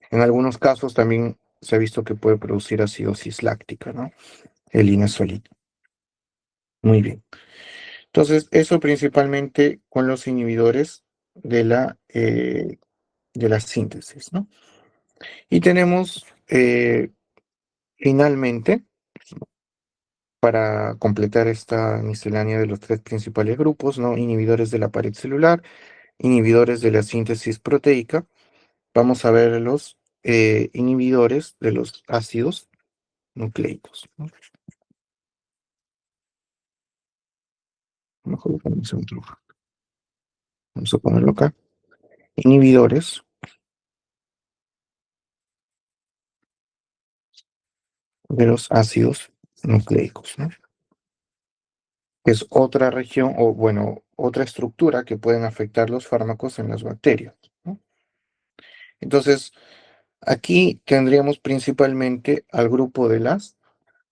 En algunos casos también se ha visto que puede producir acidosis láctica, ¿no? El Linezolid. Muy bien. Entonces, eso principalmente con los inhibidores de la síntesis, ¿no? Y tenemos finalmente, para completar esta miscelánea de los tres principales grupos, ¿no? Inhibidores de la pared celular, inhibidores de la síntesis proteica, vamos a ver los inhibidores de los ácidos nucleicos, ¿no? Mejor lo ponemos en otro lugar. Vamos a ponerlo acá. Inhibidores de los ácidos nucleicos, ¿no? Es otra región o, bueno, otra estructura que pueden afectar los fármacos en las bacterias, ¿no? Entonces, aquí tendríamos principalmente al grupo de las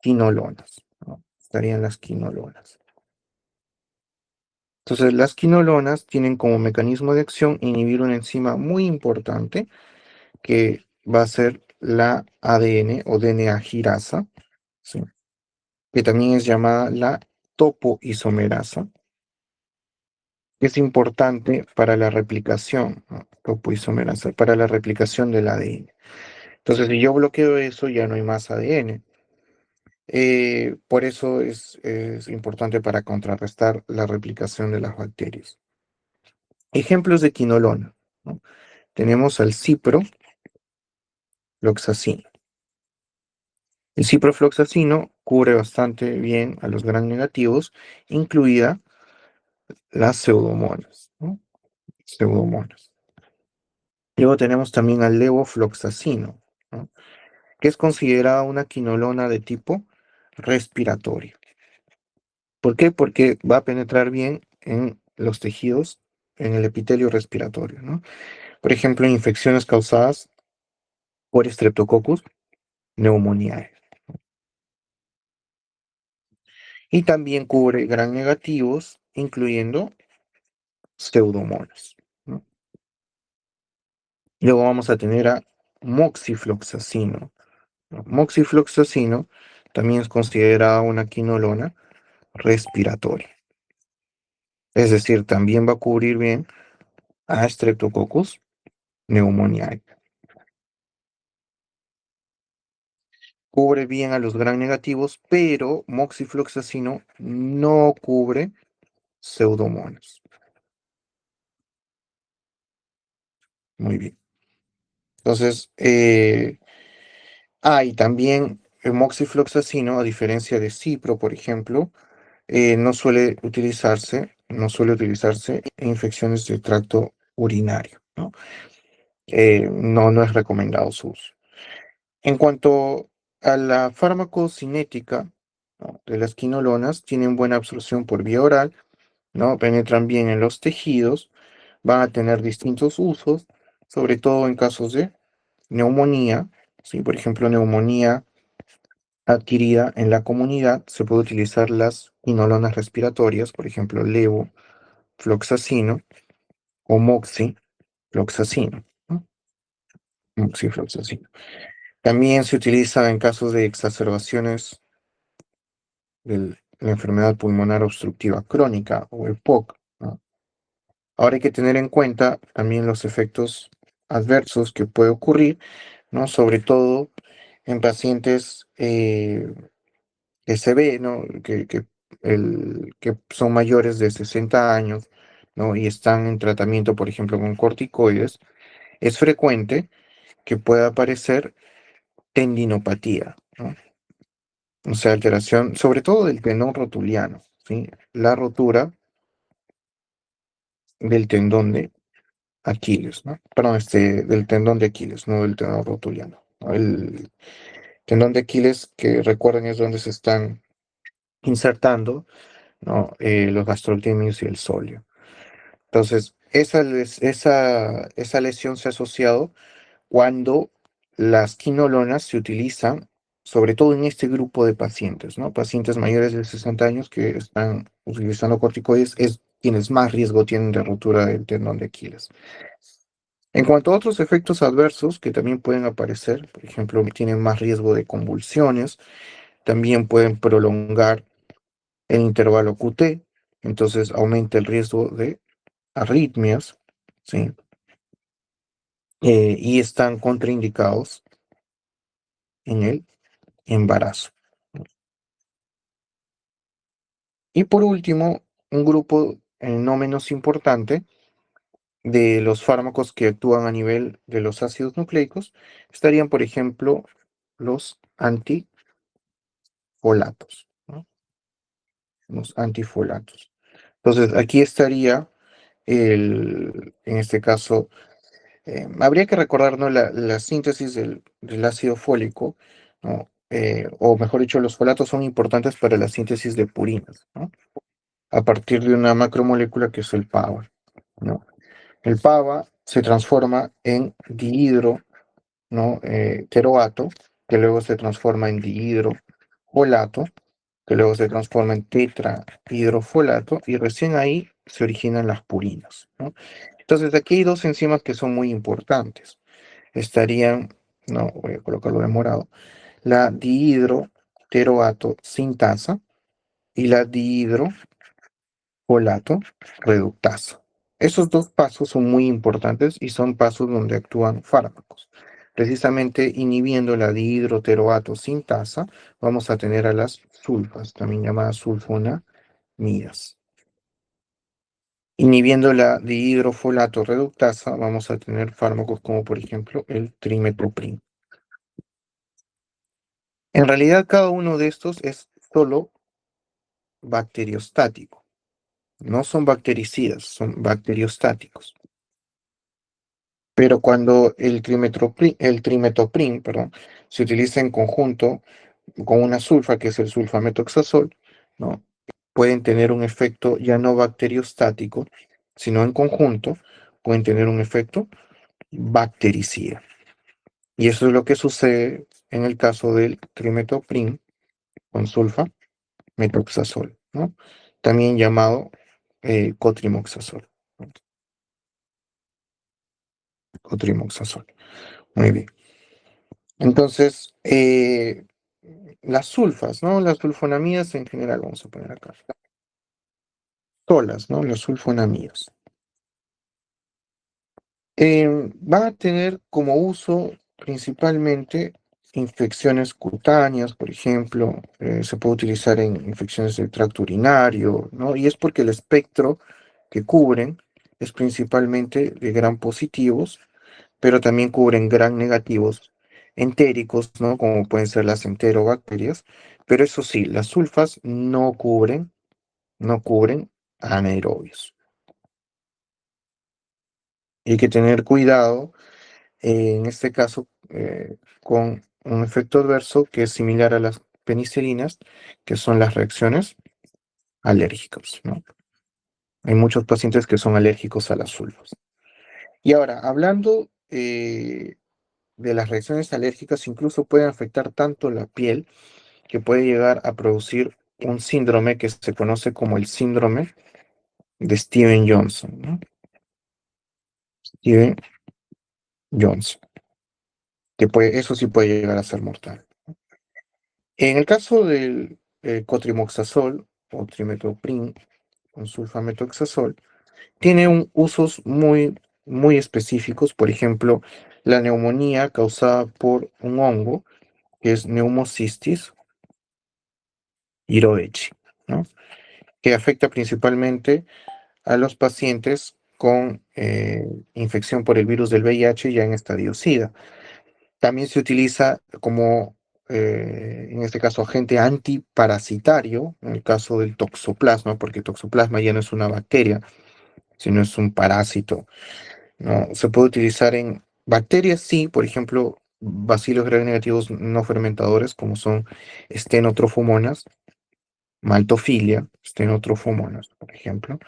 quinolonas, ¿no? Estarían las quinolonas. Entonces, las quinolonas tienen como mecanismo de acción inhibir una enzima muy importante que va a ser la ADN o DNA girasa, ¿sí?, que también es llamada la topoisomerasa, que es importante para la replicación, ¿no? Topoisomerasa, para la replicación del ADN. Entonces, si yo bloqueo eso, ya no hay más ADN. Por eso es importante para contrarrestar la replicación de las bacterias. Ejemplos de quinolona, ¿no? Tenemos al ciprofloxacino. El ciprofloxacino cubre bastante bien a los gram negativos, incluida las pseudomonas, ¿no? Pseudomonas. Luego tenemos también al levofloxacino, ¿no?, que es considerada una quinolona de tipo respiratorio. ¿Por qué? Porque va a penetrar bien en los tejidos, en el epitelio respiratorio, ¿no? Por ejemplo, en infecciones causadas por Streptococcus pneumoniae. Y también cubre gram negativos, incluyendo pseudomonas, ¿no? Luego vamos a tener a moxifloxacino, ¿no? Moxifloxacino también es considerada una quinolona respiratoria. Es decir, también va a cubrir bien a Streptococcus pneumoniae. Cubre bien a los gram negativos, pero moxifloxacino no cubre pseudomonas. Muy bien. Entonces, y también el moxifloxacino, a diferencia de cipro, por ejemplo, no suele utilizarse en infecciones del tracto urinario, ¿no? No es recomendado su uso. En cuanto a la farmacocinética, ¿no?, de las quinolonas, tienen buena absorción por vía oral, ¿no? Penetran bien en los tejidos, van a tener distintos usos, sobre todo en casos de neumonía, ¿sí? Por ejemplo, neumonía adquirida en la comunidad, se puede utilizar las quinolonas respiratorias, por ejemplo, levofloxacino o moxifloxacino, ¿no? Moxifloxacino. También se utiliza en casos de exacerbaciones del la enfermedad pulmonar obstructiva crónica o EPOC, ¿no? Ahora hay que tener en cuenta también los efectos adversos que puede ocurrir, ¿no? Sobre todo en pacientes que se ve, ¿no? Que son mayores de 60 años, ¿no? Y están en tratamiento, por ejemplo, con corticoides, es frecuente que pueda aparecer tendinopatía, ¿no? O sea, alteración, sobre todo del tendón rotuliano, ¿sí? La rotura del tendón de Aquiles, ¿no? Perdón, del tendón de Aquiles, no del tendón rotuliano, ¿no? El tendón de Aquiles, que recuerden es donde se están insertando, ¿no? Los gastrocnemius y el sóleo. Entonces, esa lesión se ha asociado cuando las quinolonas se utilizan, sobre todo en este grupo de pacientes, ¿no? Pacientes mayores de 60 años que están utilizando corticoides, es quienes más riesgo tienen de ruptura del tendón de Aquiles. En cuanto a otros efectos adversos que también pueden aparecer, por ejemplo, tienen más riesgo de convulsiones, también pueden prolongar el intervalo QT, entonces aumenta el riesgo de arritmias, ¿sí? Y están contraindicados en el embarazo. Y por último, un grupo no menos importante de los fármacos que actúan a nivel de los ácidos nucleicos estarían, por ejemplo, los antifolatos, ¿no? Los antifolatos. Entonces, aquí estaría en este caso, habría que recordar, ¿no? La síntesis del ácido fólico, ¿no? O mejor dicho, los folatos son importantes para la síntesis de purinas, ¿no? A partir de una macromolécula que es el PABA, ¿no? El PABA se transforma en dihidro, ¿no? Teroato, que luego se transforma en dihidrofolato, que luego se transforma en tetrahidrofolato, y recién ahí se originan las purinas, ¿no? Entonces, aquí hay dos enzimas que son muy importantes. Estarían, no, voy a colocarlo de morado, la dihidroteroato sintasa y la dihidrofolato reductasa. Esos dos pasos son muy importantes y son pasos donde actúan fármacos. Precisamente inhibiendo la dihidroteroato sintasa, vamos a tener a las sulfas, también llamadas sulfonamidas. Inhibiendo la dihidrofolato reductasa, vamos a tener fármacos como por ejemplo el trimethoprim. En realidad, cada uno de estos es solo bacteriostático. No son bactericidas, son bacteriostáticos. Pero cuando el trimethoprim, perdón, se utiliza en conjunto con una sulfa, que es el sulfametoxazol, ¿no? Pueden tener un efecto ya no bacteriostático, sino en conjunto pueden tener un efecto bactericida. Y eso es lo que sucede en el caso del trimethoprim con sulfa-metoxazol, ¿no? También llamado cotrimoxazol, ¿no? Cotrimoxazol. Muy bien. Entonces, las sulfas, ¿no? Las sulfonamidas en general, vamos a poner acá. Solas, ¿no? Las sulfonamidas. Van a tener como uso principalmente infecciones cutáneas, por ejemplo, se puede utilizar en infecciones del tracto urinario, ¿no? Y es porque el espectro que cubren es principalmente de gram positivos, pero también cubren gram negativos entéricos, ¿no? Como pueden ser las enterobacterias, pero eso sí, las sulfas no cubren anaerobios. Y hay que tener cuidado en este caso, con un efecto adverso que es similar a las penicilinas, que son las reacciones alérgicas, ¿no? Hay muchos pacientes que son alérgicos a las sulfas. Y ahora, hablando de las reacciones alérgicas, incluso pueden afectar tanto la piel que puede llegar a producir un síndrome que se conoce como el síndrome de Steven-Johnson, ¿no? Steven-Johnson, eso sí puede llegar a ser mortal. En el caso del cotrimoxazol, o trimethoprim con sulfamethoxazol tiene usos muy específicos, por ejemplo, la neumonía causada por un hongo, que es Pneumocystis jirovecii, ¿no? Que afecta principalmente a los pacientes con infección por el virus del VIH ya en estadio SIDA. También se utiliza como, en este caso, agente antiparasitario, en el caso del toxoplasma, porque toxoplasma ya no es una bacteria, sino es un parásito, ¿no? Se puede utilizar en bacterias, sí, por ejemplo, bacilos gram negativos no fermentadores, como son estenotrofomonas, maltofilia, estenotrofomonas, por ejemplo,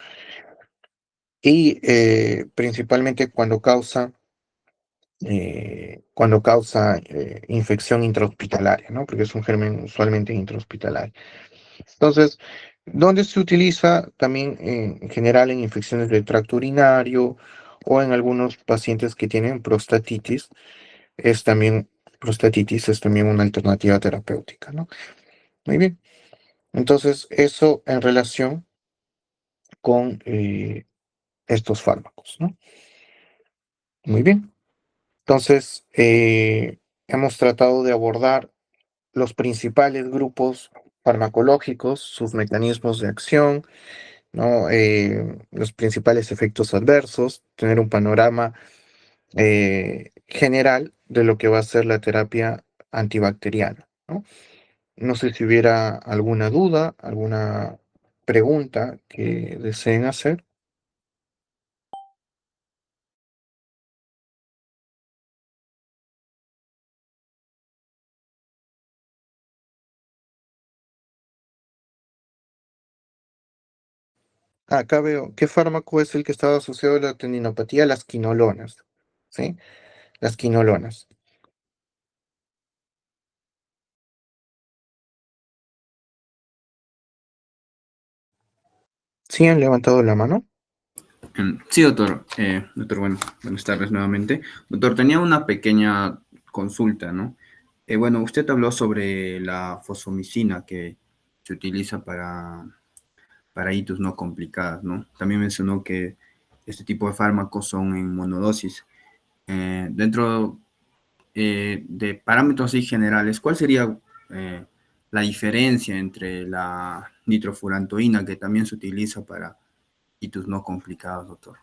y principalmente cuando causa infección intrahospitalaria, ¿no? Porque es un germen usualmente intrahospitalario. Entonces, ¿dónde se utiliza? También en general en infecciones del tracto urinario o en algunos pacientes que tienen es también, prostatitis es también una alternativa terapéutica, ¿no? Muy bien. Entonces, eso en relación con estos fármacos, ¿no? Muy bien. Entonces, hemos tratado de abordar los principales grupos farmacológicos, sus mecanismos de acción, ¿no? Los principales efectos adversos, tener un panorama general de lo que va a ser la terapia antibacteriana, ¿no? No sé si hubiera alguna duda, alguna pregunta que deseen hacer. Acá veo, ¿qué fármaco es el que estaba asociado a la tendinopatía? Las quinolonas, ¿sí? Las quinolonas. ¿Sí han levantado la mano? Sí, doctor. Doctor, bueno, buenas tardes nuevamente. Doctor, tenía una pequeña consulta, ¿no? Bueno, usted habló sobre la fosfomicina que se utiliza para hitos no complicadas, ¿no? También mencionó que este tipo de fármacos son en monodosis. Dentro de parámetros así generales, ¿cuál sería eh, la diferencia entre la nitrofurantoína que también se utiliza para hitos no complicados, doctor?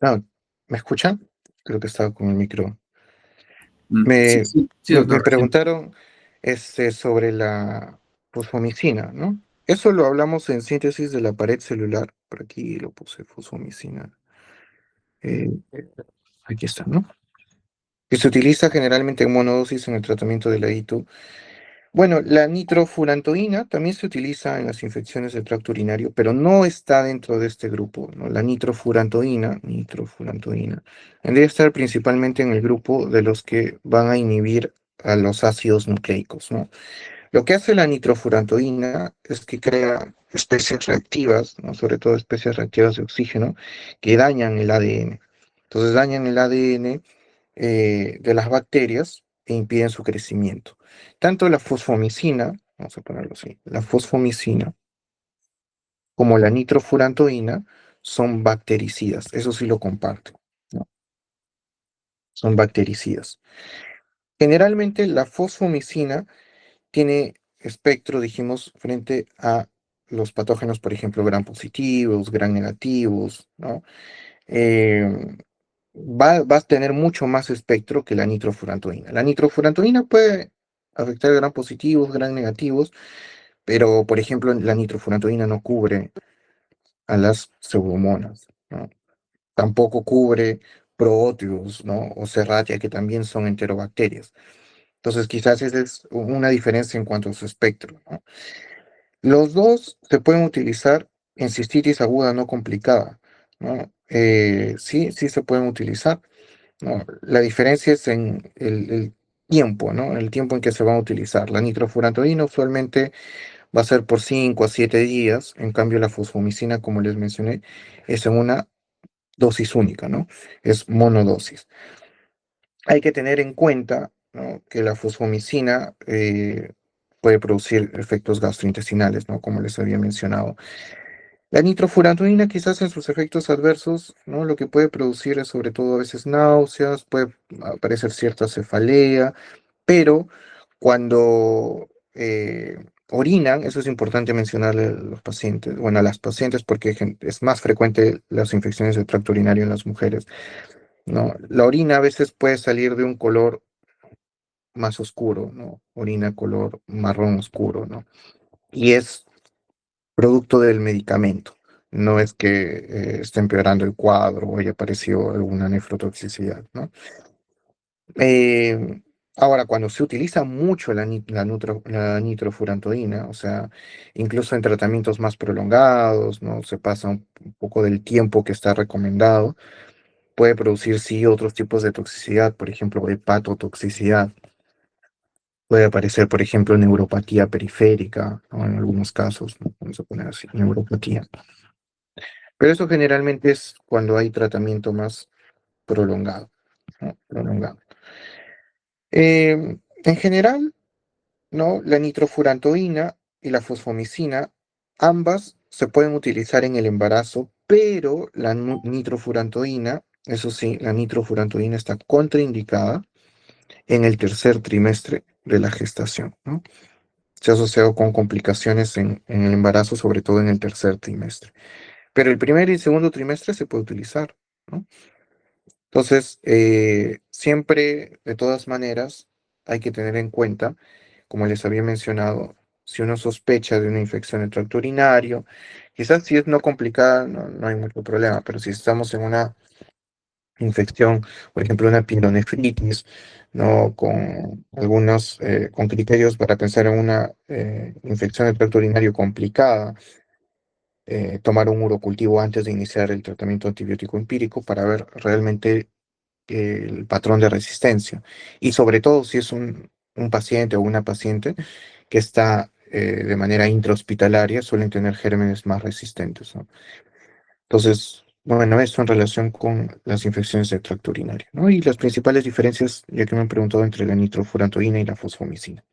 Ah, ¿me escuchan? Creo que estaba con el micro. Sí, Me, sí, sí, me doctor. Sí. preguntaron sobre la fosfomicina, ¿no? Eso lo hablamos en síntesis de la pared celular. Por aquí lo puse, fosfomicina. Eh, aquí está, ¿no? Que se utiliza generalmente en monodosis en el tratamiento de la ITU. Bueno, la nitrofurantoína también se utiliza en las infecciones del tracto urinario, pero no está dentro de este grupo, ¿no? La nitrofurantoína, tendría que estar principalmente en el grupo de los que van a inhibir a los ácidos nucleicos, ¿no? Lo que hace la nitrofurantoína es que crea especies reactivas, ¿no? Sobre todo especies reactivas de oxígeno, que dañan el ADN. Entonces dañan el ADN de las bacterias e impiden su crecimiento. Tanto la fosfomicina, vamos a ponerlo así, la fosfomicina como la nitrofurantoína son bactericidas, eso sí lo comparten, ¿no? Son bactericidas. Generalmente la fosfomicina tiene espectro, dijimos, frente a los patógenos, por ejemplo, gram positivos, gram negativos, ¿no? Eh, va a tener mucho más espectro que la nitrofurantoína. La nitrofurantoína puede afectar gram positivos, gram negativos, pero, por ejemplo, la nitrofurantoína no cubre a las pseudomonas, ¿no? Tampoco cubre proóticos, ¿no? O Serratia, que también son enterobacterias. Entonces, quizás esa es una diferencia en cuanto a su espectro, ¿no? Los dos se pueden utilizar en cistitis aguda no complicada, ¿no? Sí, sí se pueden utilizar, ¿no? La diferencia es en tiempo, ¿no? El tiempo en que se va a utilizar. La nitrofurantoína usualmente va a ser por 5 a 7 días, en cambio la fosfomicina, como les mencioné, es en una dosis única, ¿no? Es monodosis. Hay que tener en cuenta, ¿no?, que la fosfomicina puede producir efectos gastrointestinales, ¿no? Como les había mencionado. La nitrofurantoína quizás en sus efectos adversos, ¿no? Lo que puede producir es sobre todo a veces náuseas, puede aparecer cierta cefalea, pero cuando orinan, eso es importante mencionarle a los pacientes, bueno, a las pacientes porque es más frecuente las infecciones del tracto urinario en las mujeres, ¿no? La orina a veces puede salir de un color más oscuro, ¿no? Orina color marrón oscuro, ¿no? Y es producto del medicamento. No es que esté empeorando el cuadro o haya aparecido alguna nefrotoxicidad, ¿no? Eh, Ahora, cuando se utiliza mucho la nitrofurantoína, o sea, incluso en tratamientos más prolongados, ¿no? Se pasa un poco del tiempo que está recomendado, puede producir sí otros tipos de toxicidad, por ejemplo, hepatotoxicidad. Puede aparecer, por ejemplo, neuropatía periférica, ¿no? En algunos casos, ¿no? Vamos a poner así, neuropatía. Pero eso generalmente es cuando hay tratamiento más prolongado, ¿no? Prolongado. En general, ¿no? La nitrofurantoína y la fosfomicina, ambas se pueden utilizar en el embarazo, pero la nitrofurantoína, eso sí, la nitrofurantoína está contraindicada en el tercer trimestre de la gestación, ¿no? Se ha asociado con complicaciones en el embarazo, sobre todo en el tercer trimestre. Pero el primer y segundo trimestre se puede utilizar, ¿no? Entonces, siempre, de todas maneras, hay que tener en cuenta, como les había mencionado, si uno sospecha de una infección del tracto urinario, quizás si es no complicada, no hay mucho problema, pero si estamos en una infección, por ejemplo, una pielonefritis, ¿no? Con algunos, con criterios para pensar en una infección del tracto urinario complicada, tomar un urocultivo antes de iniciar el tratamiento antibiótico empírico para ver realmente el patrón de resistencia. Y sobre todo si es un paciente o una paciente que está de manera intrahospitalaria, suelen tener gérmenes más resistentes, ¿no? Entonces, bueno, eso en relación con las infecciones del tracto urinario, ¿no? Y las principales diferencias, ya que me han preguntado, entre la nitrofurantoína y la fosfomicina.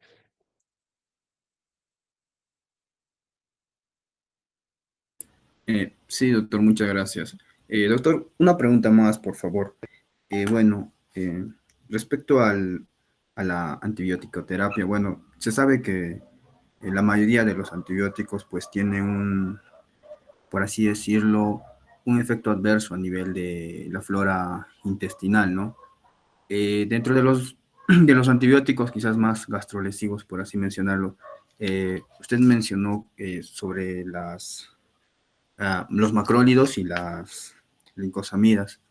Sí, doctor, muchas gracias. Doctor, una pregunta más, por favor. Bueno, respecto a la antibiótico-terapia, bueno, se sabe que la mayoría de los antibióticos pues tienen un, por así decirlo, un efecto adverso a nivel de la flora intestinal, ¿no? Dentro de los antibióticos quizás más gastrolesivos, por así mencionarlo, usted mencionó sobre los macrólidos y las lincosamidas.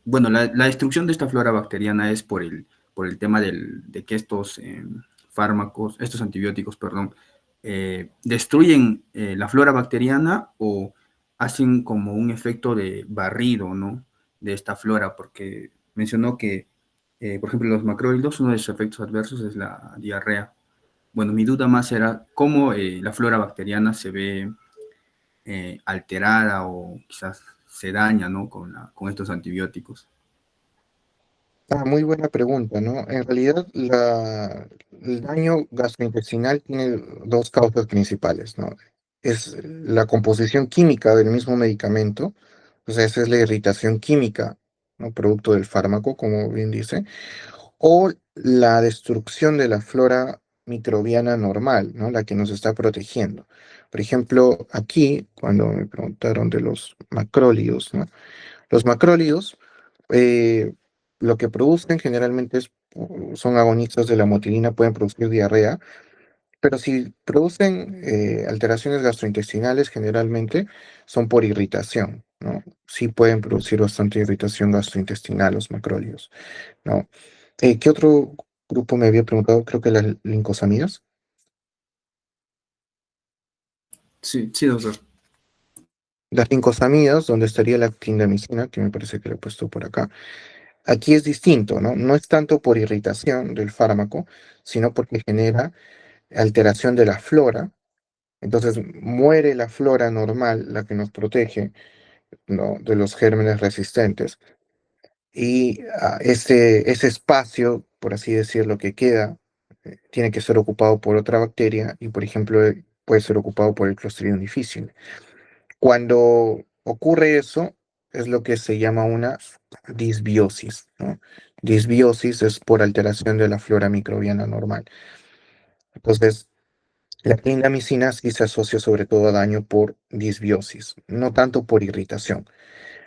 Bueno, la destrucción de esta flora bacteriana es por el tema de que estos fármacos, estos antibióticos, perdón, destruyen la flora bacteriana o hacen como un efecto de barrido, ¿no? De esta flora, porque mencionó que, por ejemplo, los macrólidos, uno de sus efectos adversos es la diarrea. Bueno, mi duda más era cómo la flora bacteriana se ve alterada o quizás se daña, ¿no? Con estos antibióticos. Muy buena pregunta, ¿no? En realidad, el daño gastrointestinal tiene dos causas principales, ¿no? Es la composición química del mismo medicamento, o sea, esa es la irritación química, ¿no? Producto del fármaco, como bien dice, o la destrucción de la flora microbiana normal, ¿no? La que nos está protegiendo. Por ejemplo, aquí, cuando me preguntaron de los macrólidos, ¿no? Los macrólidos, eh, lo que producen generalmente son agonistas de la motilina, pueden producir diarrea, pero si producen alteraciones gastrointestinales, generalmente son por irritación, ¿no? Sí pueden producir bastante irritación gastrointestinal los macrólidos, ¿no? ¿Qué otro grupo me había preguntado? Creo que las lincosamidas. Sí, sí, doctor. Las lincosamidas, donde estaría la clindamicina, que me parece que lo he puesto por acá. Aquí es distinto, ¿no? No es tanto por irritación del fármaco, sino porque genera alteración de la flora. Entonces muere la flora normal, la que nos protege, ¿no? De los gérmenes resistentes. Y ese espacio, por así decirlo, que queda, tiene que ser ocupado por otra bacteria y, por ejemplo, puede ser ocupado por el Clostridium difficile. Cuando ocurre eso, es lo que se llama una disbiosis, ¿no? Disbiosis es por alteración de la flora microbiana normal. Entonces, la clindamicina sí se asocia sobre todo a daño por disbiosis, no tanto por irritación.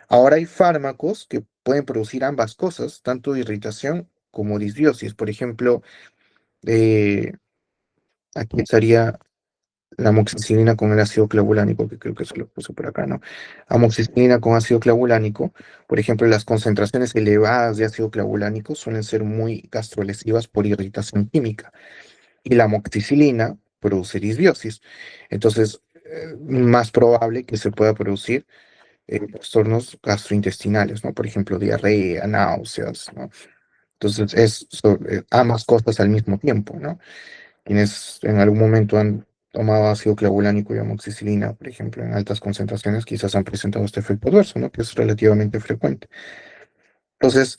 Ahora hay fármacos que pueden producir ambas cosas, tanto irritación como disbiosis. Por ejemplo, eh, aquí estaría la amoxicilina con el ácido clavulánico, que creo que se lo puse por acá, ¿no? Amoxicilina con ácido clavulánico, por ejemplo, las concentraciones elevadas de ácido clavulánico suelen ser muy gastrolesivas por irritación química. Y la amoxicilina produce disbiosis. Entonces, más probable que se pueda producir trastornos gastrointestinales, ¿no? Por ejemplo, diarrea, náuseas, ¿no? Entonces, ambas cosas al mismo tiempo, ¿no? Quienes en algún momento han tomado ácido clavulánico y amoxicilina, por ejemplo, en altas concentraciones, quizás han presentado este efecto adverso, ¿no? Que es relativamente frecuente. Entonces,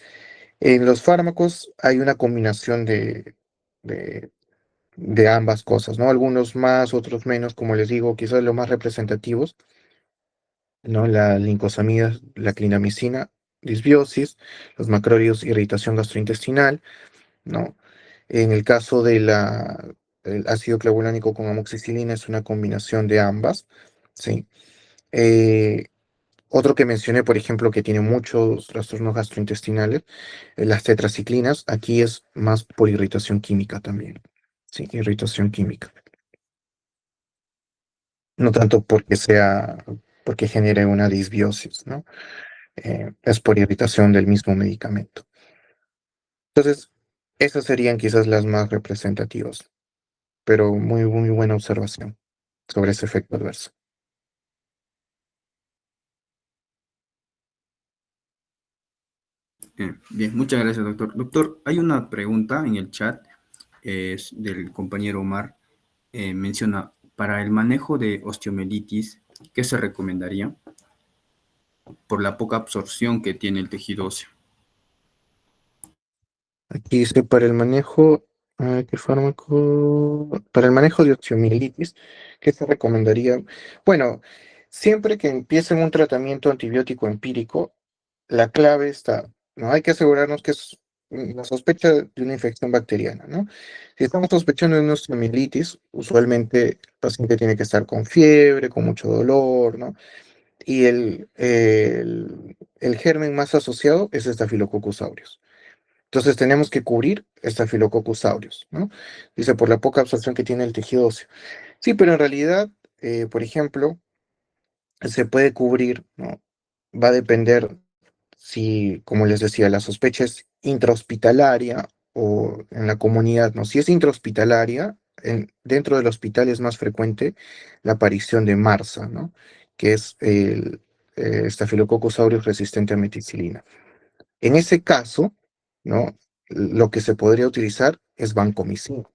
en los fármacos hay una combinación de, de ambas cosas, ¿no? Algunos más, otros menos, como les digo, quizás los más representativos, ¿no? La lincosamida, la clindamicina, disbiosis, los macrólidos, irritación gastrointestinal, ¿no? En el caso del ácido clavulánico con amoxicilina es una combinación de ambas, ¿sí? Eh, Otro que mencioné, por ejemplo, que tiene muchos trastornos gastrointestinales, las tetraciclinas, aquí es más por irritación química también, ¿sí? Irritación química. No tanto porque genere una disbiosis, ¿no? Es por irritación del mismo medicamento. Entonces, esas serían quizás las más representativas, pero muy, muy buena observación sobre ese efecto adverso. Bien, muchas gracias, doctor. Doctor, hay una pregunta en el chat, es del compañero Omar. Menciona, para el manejo de osteomielitis, ¿qué se recomendaría por la poca absorción que tiene el tejido óseo? Aquí dice para el manejo, ¿qué fármaco? Para el manejo de osteomielitis, ¿qué se recomendaría? Bueno, siempre que empiecen un tratamiento antibiótico empírico, la clave está, ¿no? Hay que asegurarnos que es la sospecha de una infección bacteriana, ¿no? Si estamos sospechando de una osteomielitis, usualmente el paciente tiene que estar con fiebre, con mucho dolor, ¿no? Y el germen más asociado es Staphylococcus aureus. Entonces tenemos que cubrir Staphylococcus aureus, ¿no? Dice por la poca absorción que tiene el tejido óseo. Sí, pero en realidad, por ejemplo, se puede cubrir, ¿no? Va a depender si, como les decía, la sospecha es intrahospitalaria o en la comunidad, ¿no? Si es intrahospitalaria, dentro del hospital es más frecuente la aparición de MARSA, ¿no? Que es el Staphylococcus aureus resistente a meticilina. En ese caso, ¿no? Lo que se podría utilizar es vancomicina,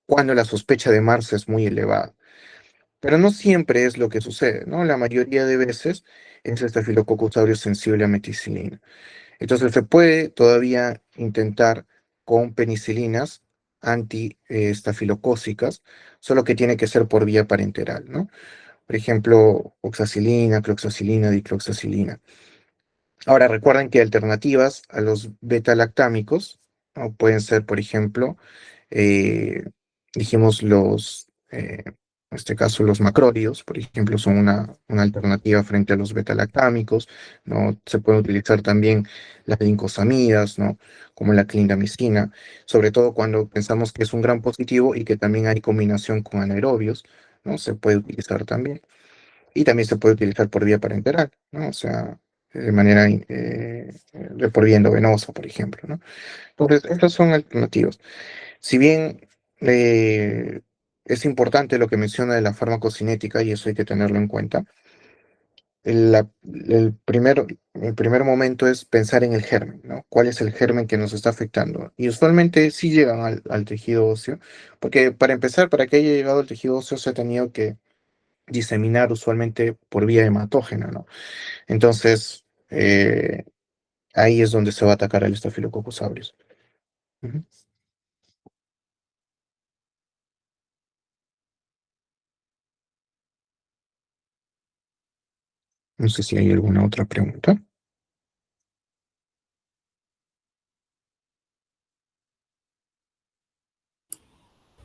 cuando la sospecha de MARSA es muy elevada. Pero no siempre es lo que sucede, ¿no? La mayoría de veces es Staphylococcus aureus sensible a meticilina. Entonces se puede todavía intentar con penicilinas anti-estafilocócicas, solo que tiene que ser por vía parenteral, ¿no? Por ejemplo, oxacilina, cloxacilina, dicloxacilina. Ahora recuerden que alternativas a los beta-lactámicos, ¿no? Pueden ser, por ejemplo, eh, dijimos en este caso los macrólidos, por ejemplo, son una alternativa frente a los beta-lactámicos, ¿no? Se pueden utilizar también las lincosamidas, ¿no? Como la clindamicina, sobre todo cuando pensamos que es un gran positivo y que también hay combinación con anaerobios, ¿no? Se puede utilizar también. Y también se puede utilizar por vía parenteral, ¿no? O sea, de manera de por vía endovenosa, por ejemplo, ¿no? Entonces, estas son alternativas. Si bien eh, es importante lo que menciona de la farmacocinética, y eso hay que tenerlo en cuenta, el primer momento es pensar en el germen, ¿no? ¿Cuál es el germen que nos está afectando? Y usualmente sí llegan al tejido óseo, porque para empezar, para que haya llegado al tejido óseo se ha tenido que diseminar usualmente por vía hematógena, ¿no? Entonces, ahí es donde se va a atacar al Staphylococcus aureus. Ujú. No sé si hay alguna otra pregunta.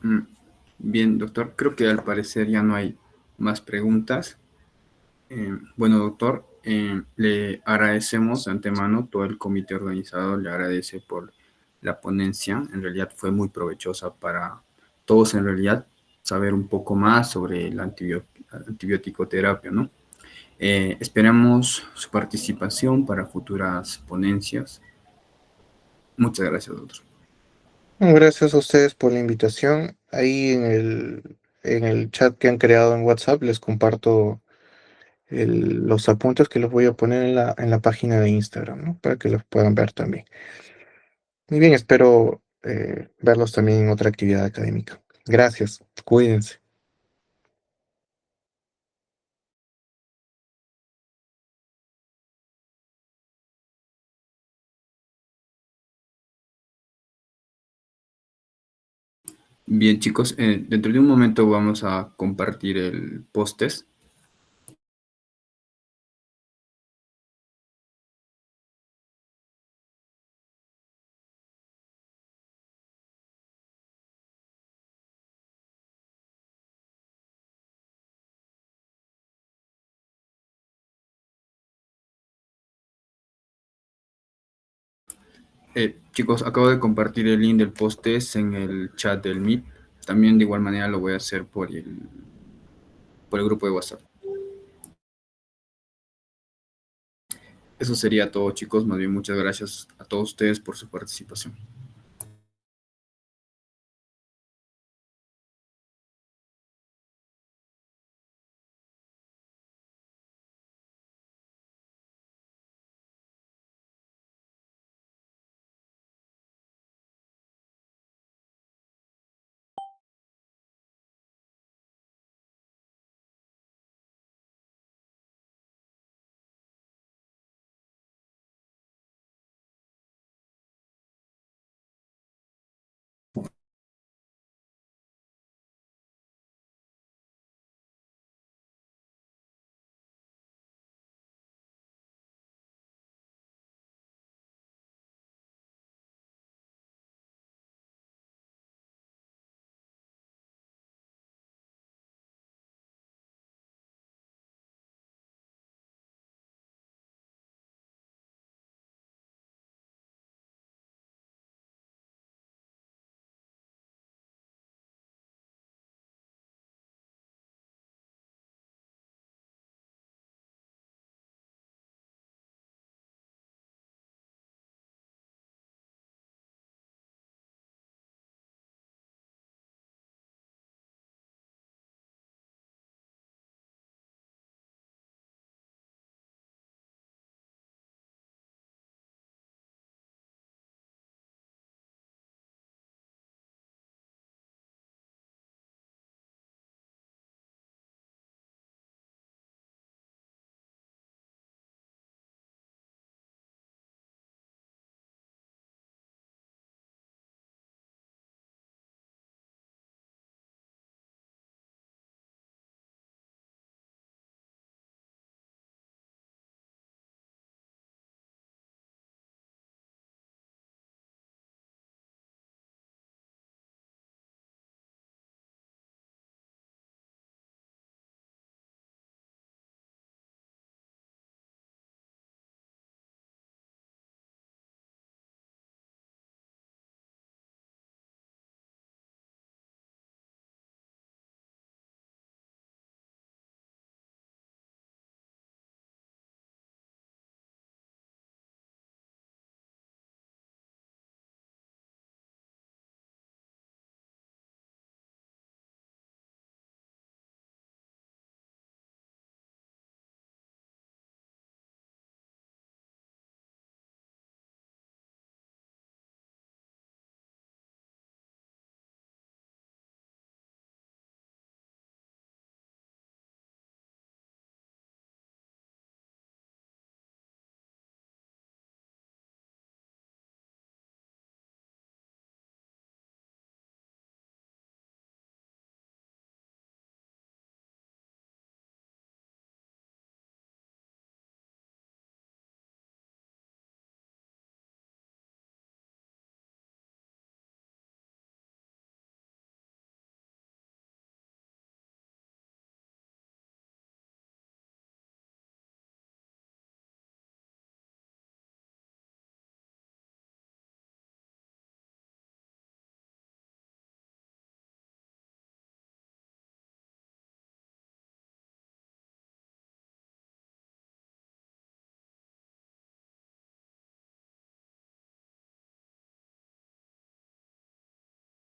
Mm, Bien, doctor, creo que al parecer ya no hay más preguntas. Bueno, doctor, le agradecemos de antemano, todo el comité organizador le agradece por la ponencia. En realidad fue muy provechosa para todos, en realidad, saber un poco más sobre la antibiótico-terapia, ¿no? Esperamos su participación para futuras ponencias. Muchas gracias, doctor. Bueno, gracias a ustedes por la invitación. Ahí en el chat que han creado en WhatsApp les comparto los apuntes que los voy a poner en la página de Instagram, ¿no? Para que los puedan ver también. Muy bien, espero verlos también en otra actividad académica. Gracias, cuídense. Bien, chicos, dentro de un momento vamos a compartir el post-test. Chicos, acabo de compartir el link del post-test en el chat del Meet. También de igual manera lo voy a hacer por el grupo de WhatsApp. Eso sería todo, chicos. Más bien, muchas gracias a todos ustedes por su participación.